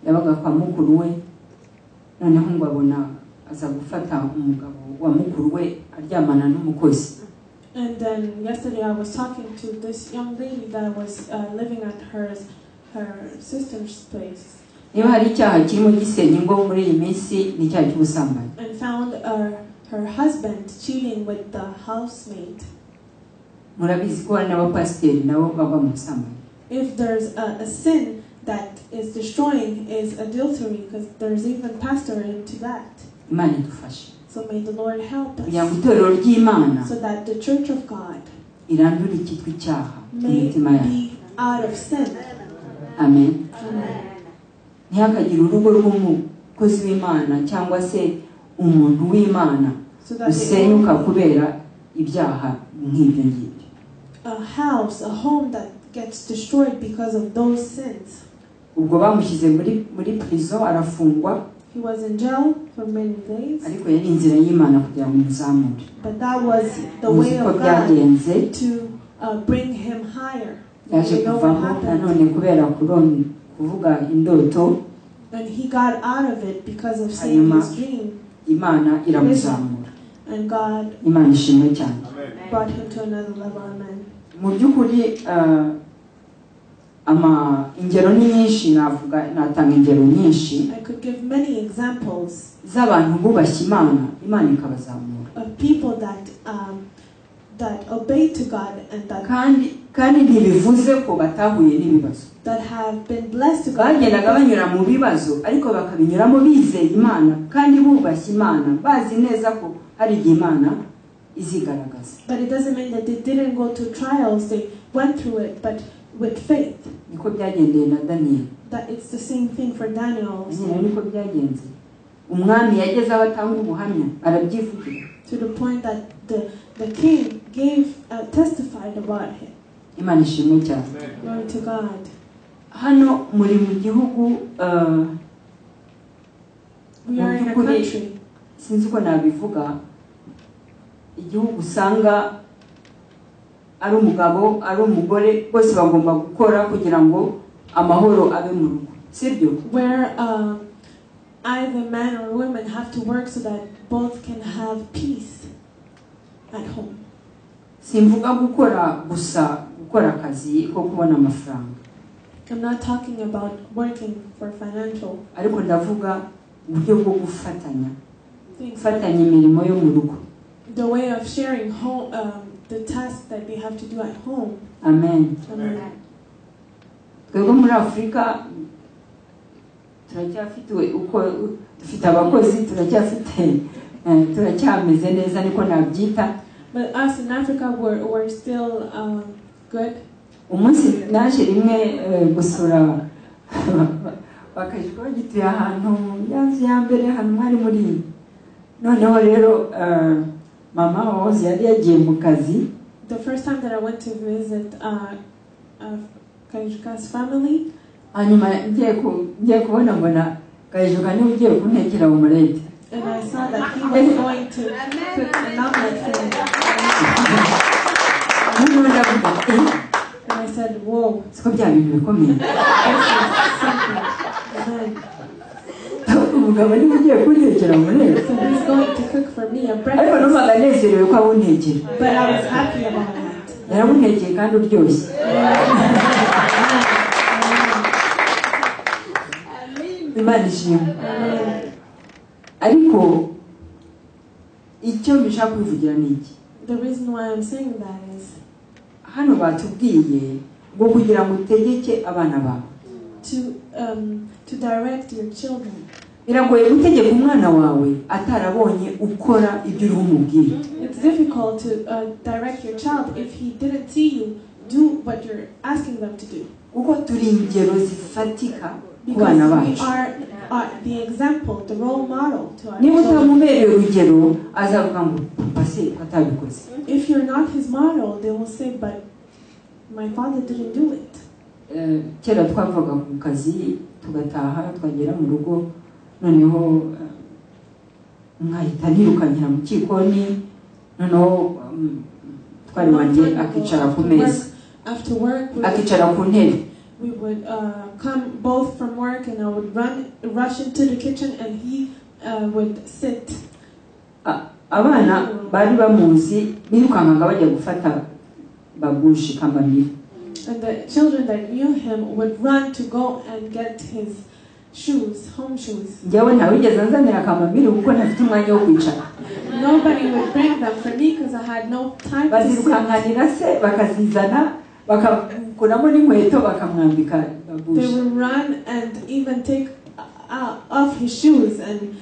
yabaga kwa mukuru we noneho ngo abona aza gufata umugabo wa mukuru we aryamana n'umukozi. And then yesterday I was talking to this young lady that was living at her sister's place. niba hari icyaha kirimo gisenya ingo muri iyi minsi ni icyaha cy'ubusambanyi. And found her husband cheating with the housemaid. murabizi ko hari n'abapasiteri nabo baba mu busambanyi. If there's a sin that is destroying is adultery, because there's even pastor into that. Imana idufashe So may the Lord help kugira ngo us, itorero ry'Imana so that the church of God irandure icyitwa icyaha mu may mitima yacu. be out of sin. Amen. Amen. ntihakagire urugo rw'umukozi w'Imana cyangwa se umuntu w'Imana So that rusenyuka kubera ibyaha nk'ibyo ngibyo. a house, a home that gets destroyed because of those sins. ubwo bamushyize muri prison arafungwa. He was in jail for many days, ariko yari inzira y'Imana kugira ngo imuzamure. but that was the way uko of God byagenze to bring him higher. yaje You know what kuvamo happened? nanone kubera kuvuga indoto And he got out of it because of saying Hanyuma his dream, Imana iramuzamura. and God Imana ishimwe cyane. brought him to another level. Amen. mu by'ukuri ingero ni nyinshi, natanga ingero nyinshi. I could give many examples z'abantu bubashye Imana ikabazamura. Of people that obey to God and that kandi ntibivuze ko batahuye n'ibibazo. That have been blessed to God. Bagendaga banyura mu bibazo ariko bakabinyuramo bizeye Imana kandi bubashye Imana bazi neza ko hari igihe Imana izigaragaza. But it doesn't mean that they didn't go through trials, they went through it, but with faith. Niko byagendeye na Daniel. That it's the same thing for Daniel also. Niko byagenze. Umwami yageze aho atanga ubuhamya arabyivugira. To the point that the king testified about him. Imana ishimwe cyane. Glory to God. Hano muri mu gihugu we are in a country. Sinzi uko nabivuga, igihugu usanga ari umugabo ari umugore bose bagomba gukora kugira ngo amahoro abe mu rugo, sibyo? Where either man or women have to work so that both can have peace at home. Simvuga gukora gusa gukora akazi ko kubona amafaranga. I'm not talking about working for financial. Ariko ndavuga uburyo bwo gufatanya imirimo yo mu rugo. The way of sharing home, the tasks that we have to do at home. Amen. Amen. Twebwe muri Afrika turacyafite uko dufite abakozi turacyameze neza niko nabyita. But us in Africa we're still good. Umunsi naje rimwe gusura bakajya bagituye ahantu ya mbere hano mwari muri noneho rero mama wahoze yari yagiye mu kazi. The first time that I went to visit Kajuka's family, hanyuma ngiye kubona mbona Kajuka niwe ugiye kuntekera umurete. And I saw that he was going to cook an omelet for me. And I said, whoa. This is something. So he's going to cook for me a breakfast. But I was happy about that. Ariko icyo bishaka kuvugira niki. The reason why I'm saying that is hano batubwiye ngo kugira ngo utegeke abana bawe to direct your children. Biragoye gutegeka umwana wawe atarabonye ukora ibyo uri umubwira. It's difficult to direct your child if he didn't see you do what you're asking them to do. Kuko turi ingero zifatika because we are the example, the role model to our children. If you're not his model, they will say, but my father didn't do it. Kera twavaga mu kazi tugataha twagera mu rugo noneho nkahita nirukanyira mu kikoni noneho twari wanjye akicara ku meza akicara ku ntebe. We would come both from work and I would rush into the kitchen and he would sit. Abana bari bamuzi birukangaga bajya gufata babushi kamamira. And the children that knew him would run to go and get his shoes, home shoes. Nobody would bring them for me because I had no time to sit. They would run and even take off his shoes and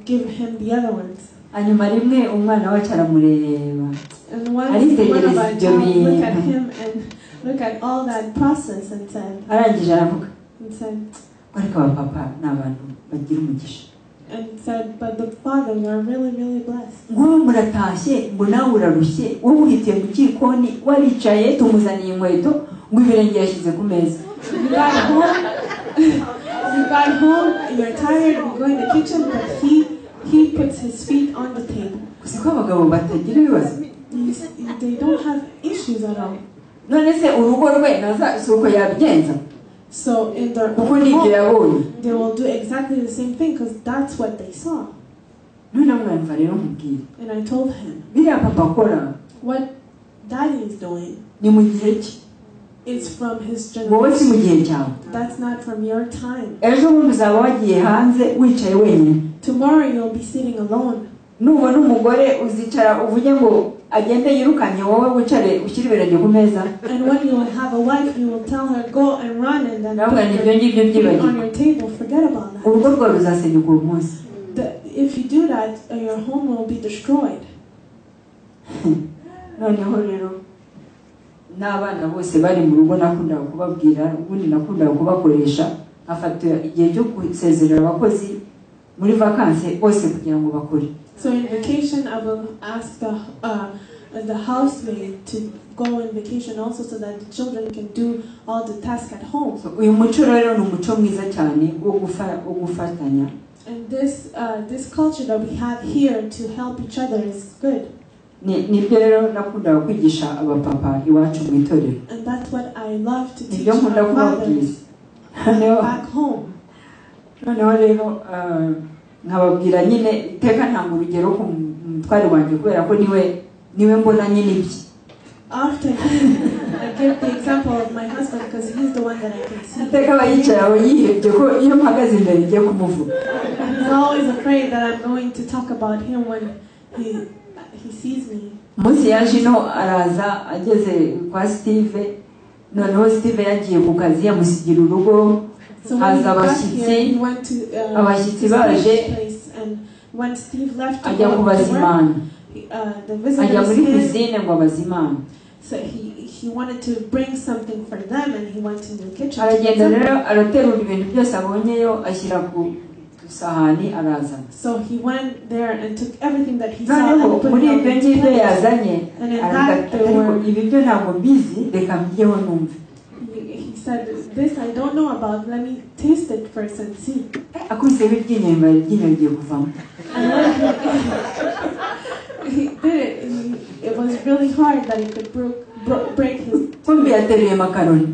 give him the other ones. And once one of our child looked at him and looked at all that process and said, but the father, you are really, really blessed. You got home, you're tired, you go in the kitchen, but he puts his feet on the table. They don't have issues at all. So in their home, they will do exactly the same thing because that's what they saw. And I told him, what daddy is doing, ni mu gihe cye, It's from his wowe si mu generation. gihe cyawe. That's not from your time. Ejo bundi uzaba wagiye hanze wicaye wenyine. Tomorrow you'll be sitting alone. Nubona umugore uzicara uvuge ngo agende yirukanye wowe wicare ushyire ibirenge ku meza. And when you will have a wife, you will tell her, go and run, and then Navuga ni ibyo ngibyo put it on byibagirwa. your table. Forget about that. Urugo rwawe ruzasenyuka uwo munsi. If you do that, your home will be destroyed. Noneho rero n'abana bose bari mu rugo nakundaga kubabwira, ubundi nakundaga kubakoresha, nkafata igihe cyo gusezerera abakozi muri vacances bose kugira ngo bakore. So in vacation, I will ask the housemaid to go on vacation also, so that the children can do all the tasks at home. So, uyu muco rero ni umuco mwiza cyane wo gufatanya. And this culture that we have here to help each other is good. Nibyo rero nakundaga kwigisha abapapa iwacu mu itorero. And that's what I love to teach Nibyo nkunda our kubabwira. fathers back home. Noneho rero nkababwira nyine iteka ntabwo urugero ku mutware wanjye kubera ko niwe mbona nyine ibye. After him, I give the example of my husband because he's the one that I can see. Iteka aba yicaye aho yihebye ko iyo mpagaze imbere ngiye kumuvuga. He's always afraid that I'm going to talk about him when he sees me. Umunsi yaje ino araza ageze kwa Steve, noneho Steve yagiye ku kazi yamusigira urugo. So when he got here, he went to Steve's place, and when Steve left to ajya go to kubazimana. work, the Ajya muri visitors came. cuisine ngo abazimane. So he wanted to bring something for them, and he went into the kitchen. Aragenda rero araterura ibintu byose abonyeyo ashyira ku sahani arazana. So he went there and took everything that he saw Noneho and put muri it on ibyo his ngibyo plate. yazanye And in aravuga that there ariko were, ibi byo ntabwo mbizi reka mbyeho numve. he said, this I don't know about, let me taste it first and see. Akubiseho iryinyo nyuma iryinyo rigiye kuvamo. And when he did it, it was really hard that he could break his teeth. Kumbi yateruye makaroni.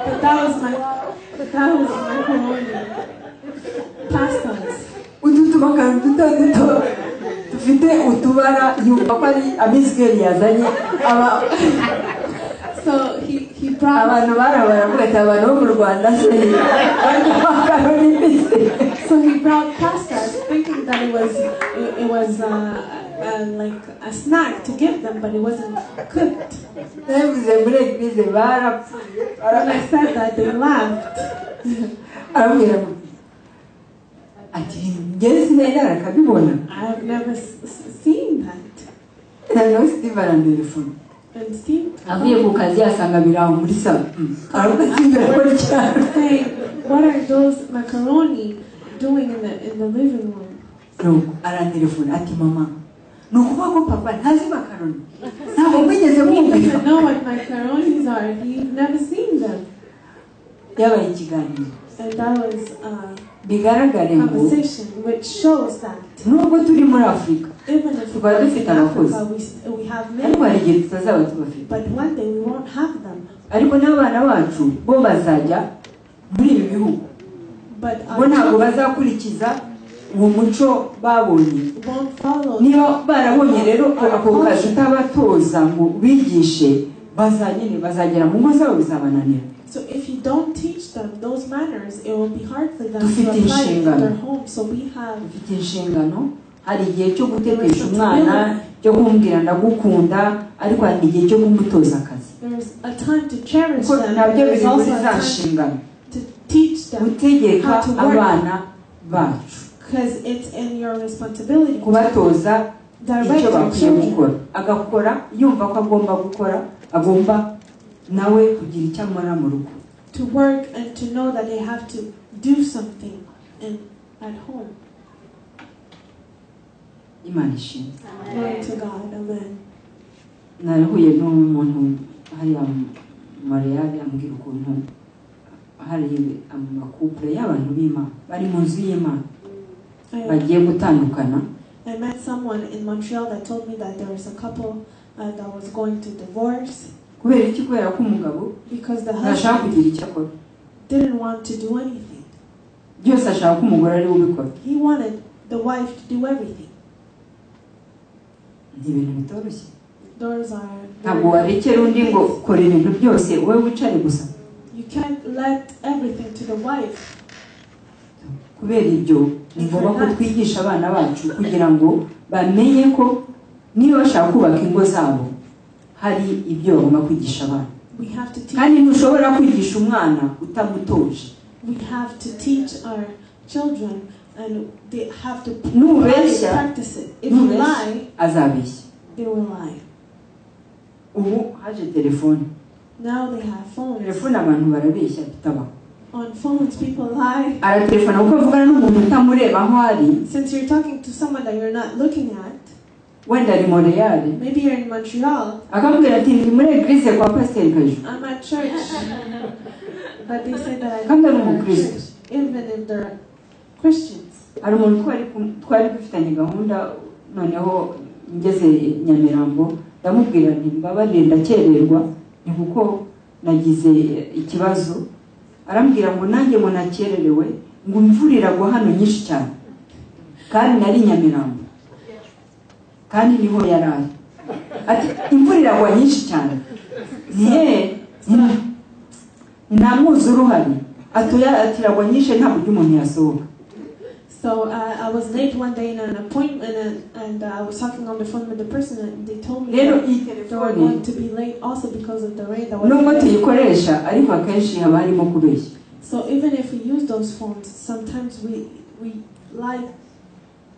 But that was macaroni. Pastas. Utu tumakaroni duto dufite utubara yumva ko ari abisirayeli yazanye. So he brought. Abantu baravuga ati abantu bo mu Rwanda se makaroni mbese. So he brought pastas, thinking that it was like a snack to give them, but it wasn't cooked. Navuze muri eglise barapfa. When I said that, they laughed. Arambwira ati ngeze neza akabibona. I have never seen that. Noneho Steve arantelefona. And Steve Avuye ku kazi asanga biraho muri salo. Aravuga ati mbere cyane. saying, what are those macaroni doing in the living room? No, arantelefona ati mama. Nukuvuga ko papa ntazi makaroni. Ntabwo mwigeze He mwumvira. doesn't know what macaronis are. He's never seen them. Yabaye ikiganiro. And that was Bigaragare ngo conversation, which shows that nubwo turi muri Afurika even if we tukaba are dufite in abakozi, Africa, we have ariko hari many, igihe tutazaba tubafite. but one day we won't have them. Ariko n'abana bacu bo bazajya muri ibi bihugu. But Bo our ntabwo children bazakurikiza uwo muco babonye. won't follow. Niyo barabonye rero ako kazi utabatoza ngo bigishe bazagera mu ngo zabo bizabananira. So if you don't teach them those manners, it will be hard for them Dufite to apply it in inshingano. their home. So we have Dufite inshingano, hari igihe cyo gutetesha umwana, cyo kumubwira ndagukunda, ariko hari igihe cyo kumutoza akazi. there's a time to cherish Kuko them. nabyo There's biri muri also a za time nshingano. to teach them Gutegeka how to work, abana bacu, because it's in your responsibility to kubatoza direct icyo your bakwiye children. gukora, agakora yumva ko agomba gukora, agomba nawe kugira icyo amara mu rugo. To work and to know that they have to do something at home. Imana ishimwe. Glory to God. Amen. Narahuye n'umuntu hariya Mariya ambwira ukuntu hari amakupure y'abantu b'Imana bari mu nzu y'Imana bagiye gutandukana. I met someone in Montreal that told me that there was a couple that was going to divorce Kubera iki? Kubera ko umugabo because the ntashaka husband kugira icyo akora. didn't want to do anything. Byose ashaka ko umugore ari we ubikora. He wanted the wife to do everything. Ni ibintu bitoroshye. Doors are ntabwo warekera undi ngo kora ibintu byose wowe wicare gusa. You can't let everything to the wife. Kubera ibyo ni ngombwa ko twigisha abana bacu kugira ngo bamenye ko niba bashaka kubaka ingo zabo hari ibyo bagomba kwigisha abana. Kandi ntushobora kwigisha umwana utamutoje. We have to teach our children and they have to practice it. If you lie, azabeshya. They will lie. Ubu haje telefone. Now they have phones. Telefone abantu barabeshya bitaba. On phones people lie. Ara telefone uko avugana n'umuntu utamureba aho ari. Since you're talking to someone that you're not looking at. Wenda ari Montreal. Maybe you're in Montreal. Akamubwira ati ndi muri eglise kwa Pastor Kaju. I'm at church. But they say that I'm at church, even if they're Christians. Ari umuntu twari dufitanye gahunda noneho ngeze Nyamirambo ndamubwira nti mbabarire ndakererwa ni kuko nagize ikibazo. Arambwira ngo nanjye ngo nakererewe ngo imvurira gwa hano nyinshi cyane. Kandi nari Nyamirambo. Kandi niho yarari. Ati imvurira gwa nyinshi cyane. Nihe namuzuru hari. Atoya atiragwa nyinshi ntabwo umuntu yasohoka. So I was late one day in an appointment and I was talking on the phone with the person and they told me that they were going to be late also because of the rain that was there. So even if we use those phones, sometimes we lie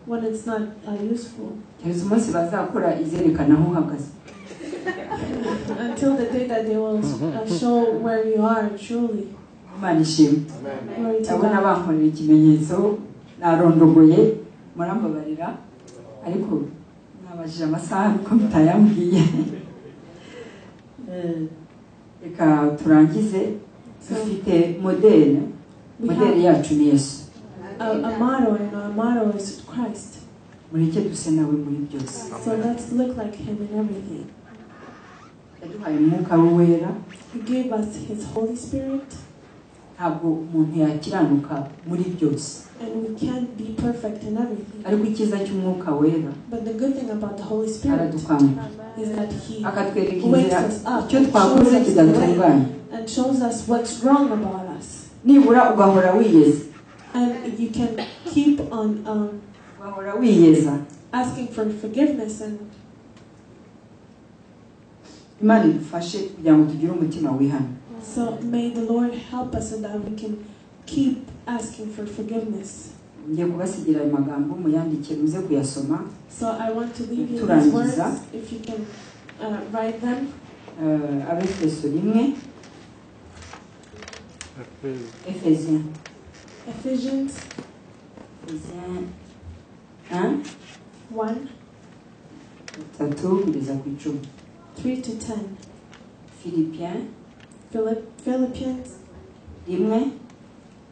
when it's not useful. Until the day that they will show where you are truly. Glory to God. Narondogoye murambabarira ariko nabajije amasaha ko mutayambwiye. Eka turangize dufite modele yacu ni Yesu. A motto, and our motto is Christ. Mureke duse nawe muri byose. So let's look like him in everything. Yaduhaye umwuka wera. He gave us his Holy Spirit. Ntabwo umuntu yakiranuka muri byose. And we can't be perfect in everything. Ariko ikiza cy'umwuka wera. But the good thing about the Holy Spirit is that he wakes us up and shows us what's wrong about us. Nibura ugahora wiyeza. And you can keep on ugahora wiyeza. Asking for forgiveness and Imana idufashe kugira ngo tugire umutima wihana. So may the Lord help us so that we can keep asking for forgiveness. Ngiye kubasigira amagambo muyandike muze kuyasoma. So I want to leave you these words if you can write them. Efeso 1. Ephesians 1 3 kugeza ku 10. 3 to 10. Philippians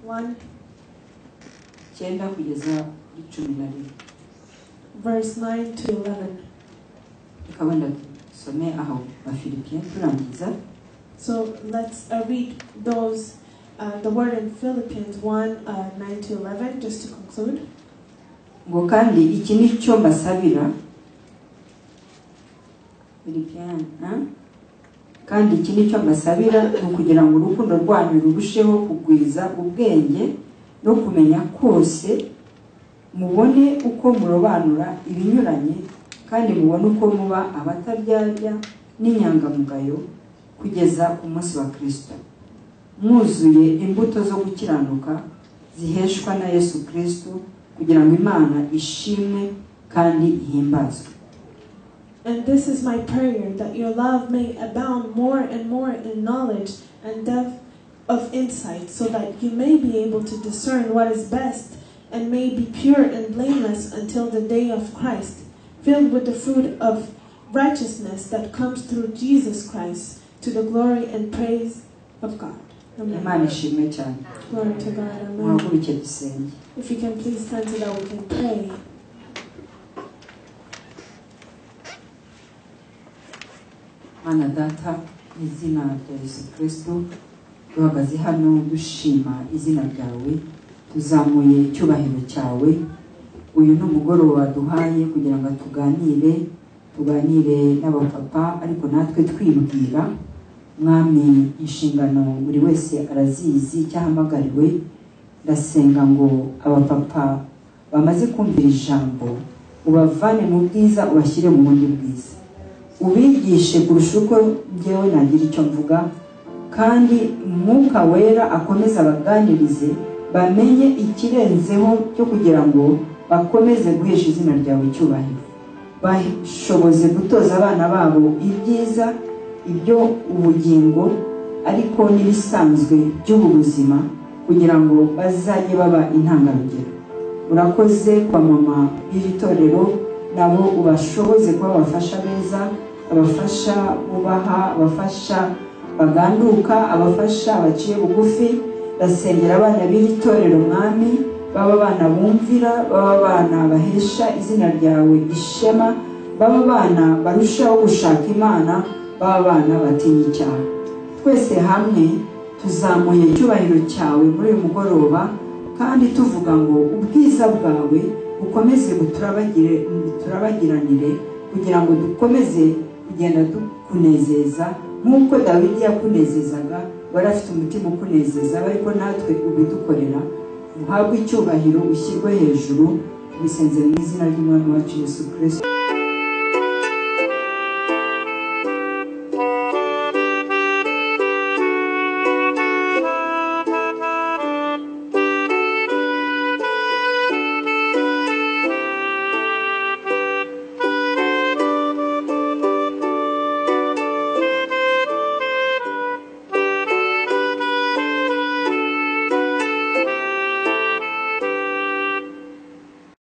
1 9 kugeza 11. Verse 9 to 11. Ikabenda some aho ba Philippians turangiza. So let's read those the word in Philippians 1 9 to 11 just to conclude. Ngo kandi iki nicyo mbasabira. Philippians kandi iki nicyo mbasabira kugira ngo urukundo rwanyu rurusheho kugwiza ubwenge no kumenya kose, mubone uko murobanura ibinyuranye kandi mubone uko muba abataryarya n'inyangamugayo kugeza ku munsi wa Kristo, mwuzuye imbuto zo gukiranuka ziheshwa na Yesu Kristo, kugira ngo Imana ishimwe kandi ihimbazwe. And this is my prayer, that your love may abound more and more in knowledge and depth of insight, so that you may be able to discern what is best and may be pure and blameless until the day of Christ, filled with the fruit of righteousness that comes through Jesus Christ, to the glory and praise of God. Amen. Glory to God. Amen. If you can please stand so that we can pray. Mana data, izina rya Yesu Kristo, duhagaze hano dushima izina ryawe, tuzamuye icyubahiro cyawe. Uyu ni umugoroba duhaye kugira ngo tuganire, tuganire n'abapapa ariko natwe twibwira mwami inshingano buri wese arazizi cyahamagariwe. Ndasenga ngo abapapa bamaze kumvira ijambo ubavane mu bwiza ubashyire mu bundi bwiza, ubigishe kurusha uko njyewe nagira icyo mvuga, kandi Mwuka Wera akomeza abaganirize bamenye ikirenzeho cyo kugira ngo bakomeze guhesha izina ryawe icyubahiro. Bashoboze gutoza abana babo ibyiza, ibyo ubugingo ariko n'ibisanzwe by'ubu buzima, kugira ngo bazajye baba intangarugero. Urakoze kwa mama b'iri torero, nabo ubashoboze kuba abafasha beza, abafasha bubaha, abafasha baganduka, abafasha baciye bugufi. Ndasengera abana b'iri torero mwami, baba abana bumvira, baba abana bahesha izina ryawe ishema, baba abana barushaho gushaka Imana, baba abana batinya icyaha. Twese hamwe tuzamuye icyubahiro cyawe muri uyu mugoroba, kandi tuvuga ngo ubwiza bwawe bukomeze buturabagiranire, kugira ngo dukomeze kugenda dukunezeza nk'uko Dawidi yakunezezaga. Wari afite umutima ukunezeza, ariko natwe ubidukorera. Uhabwe icyubahiro, ushyirwe hejuru, bisenze mu izina ry'Umwami wacu Yesu Kristo.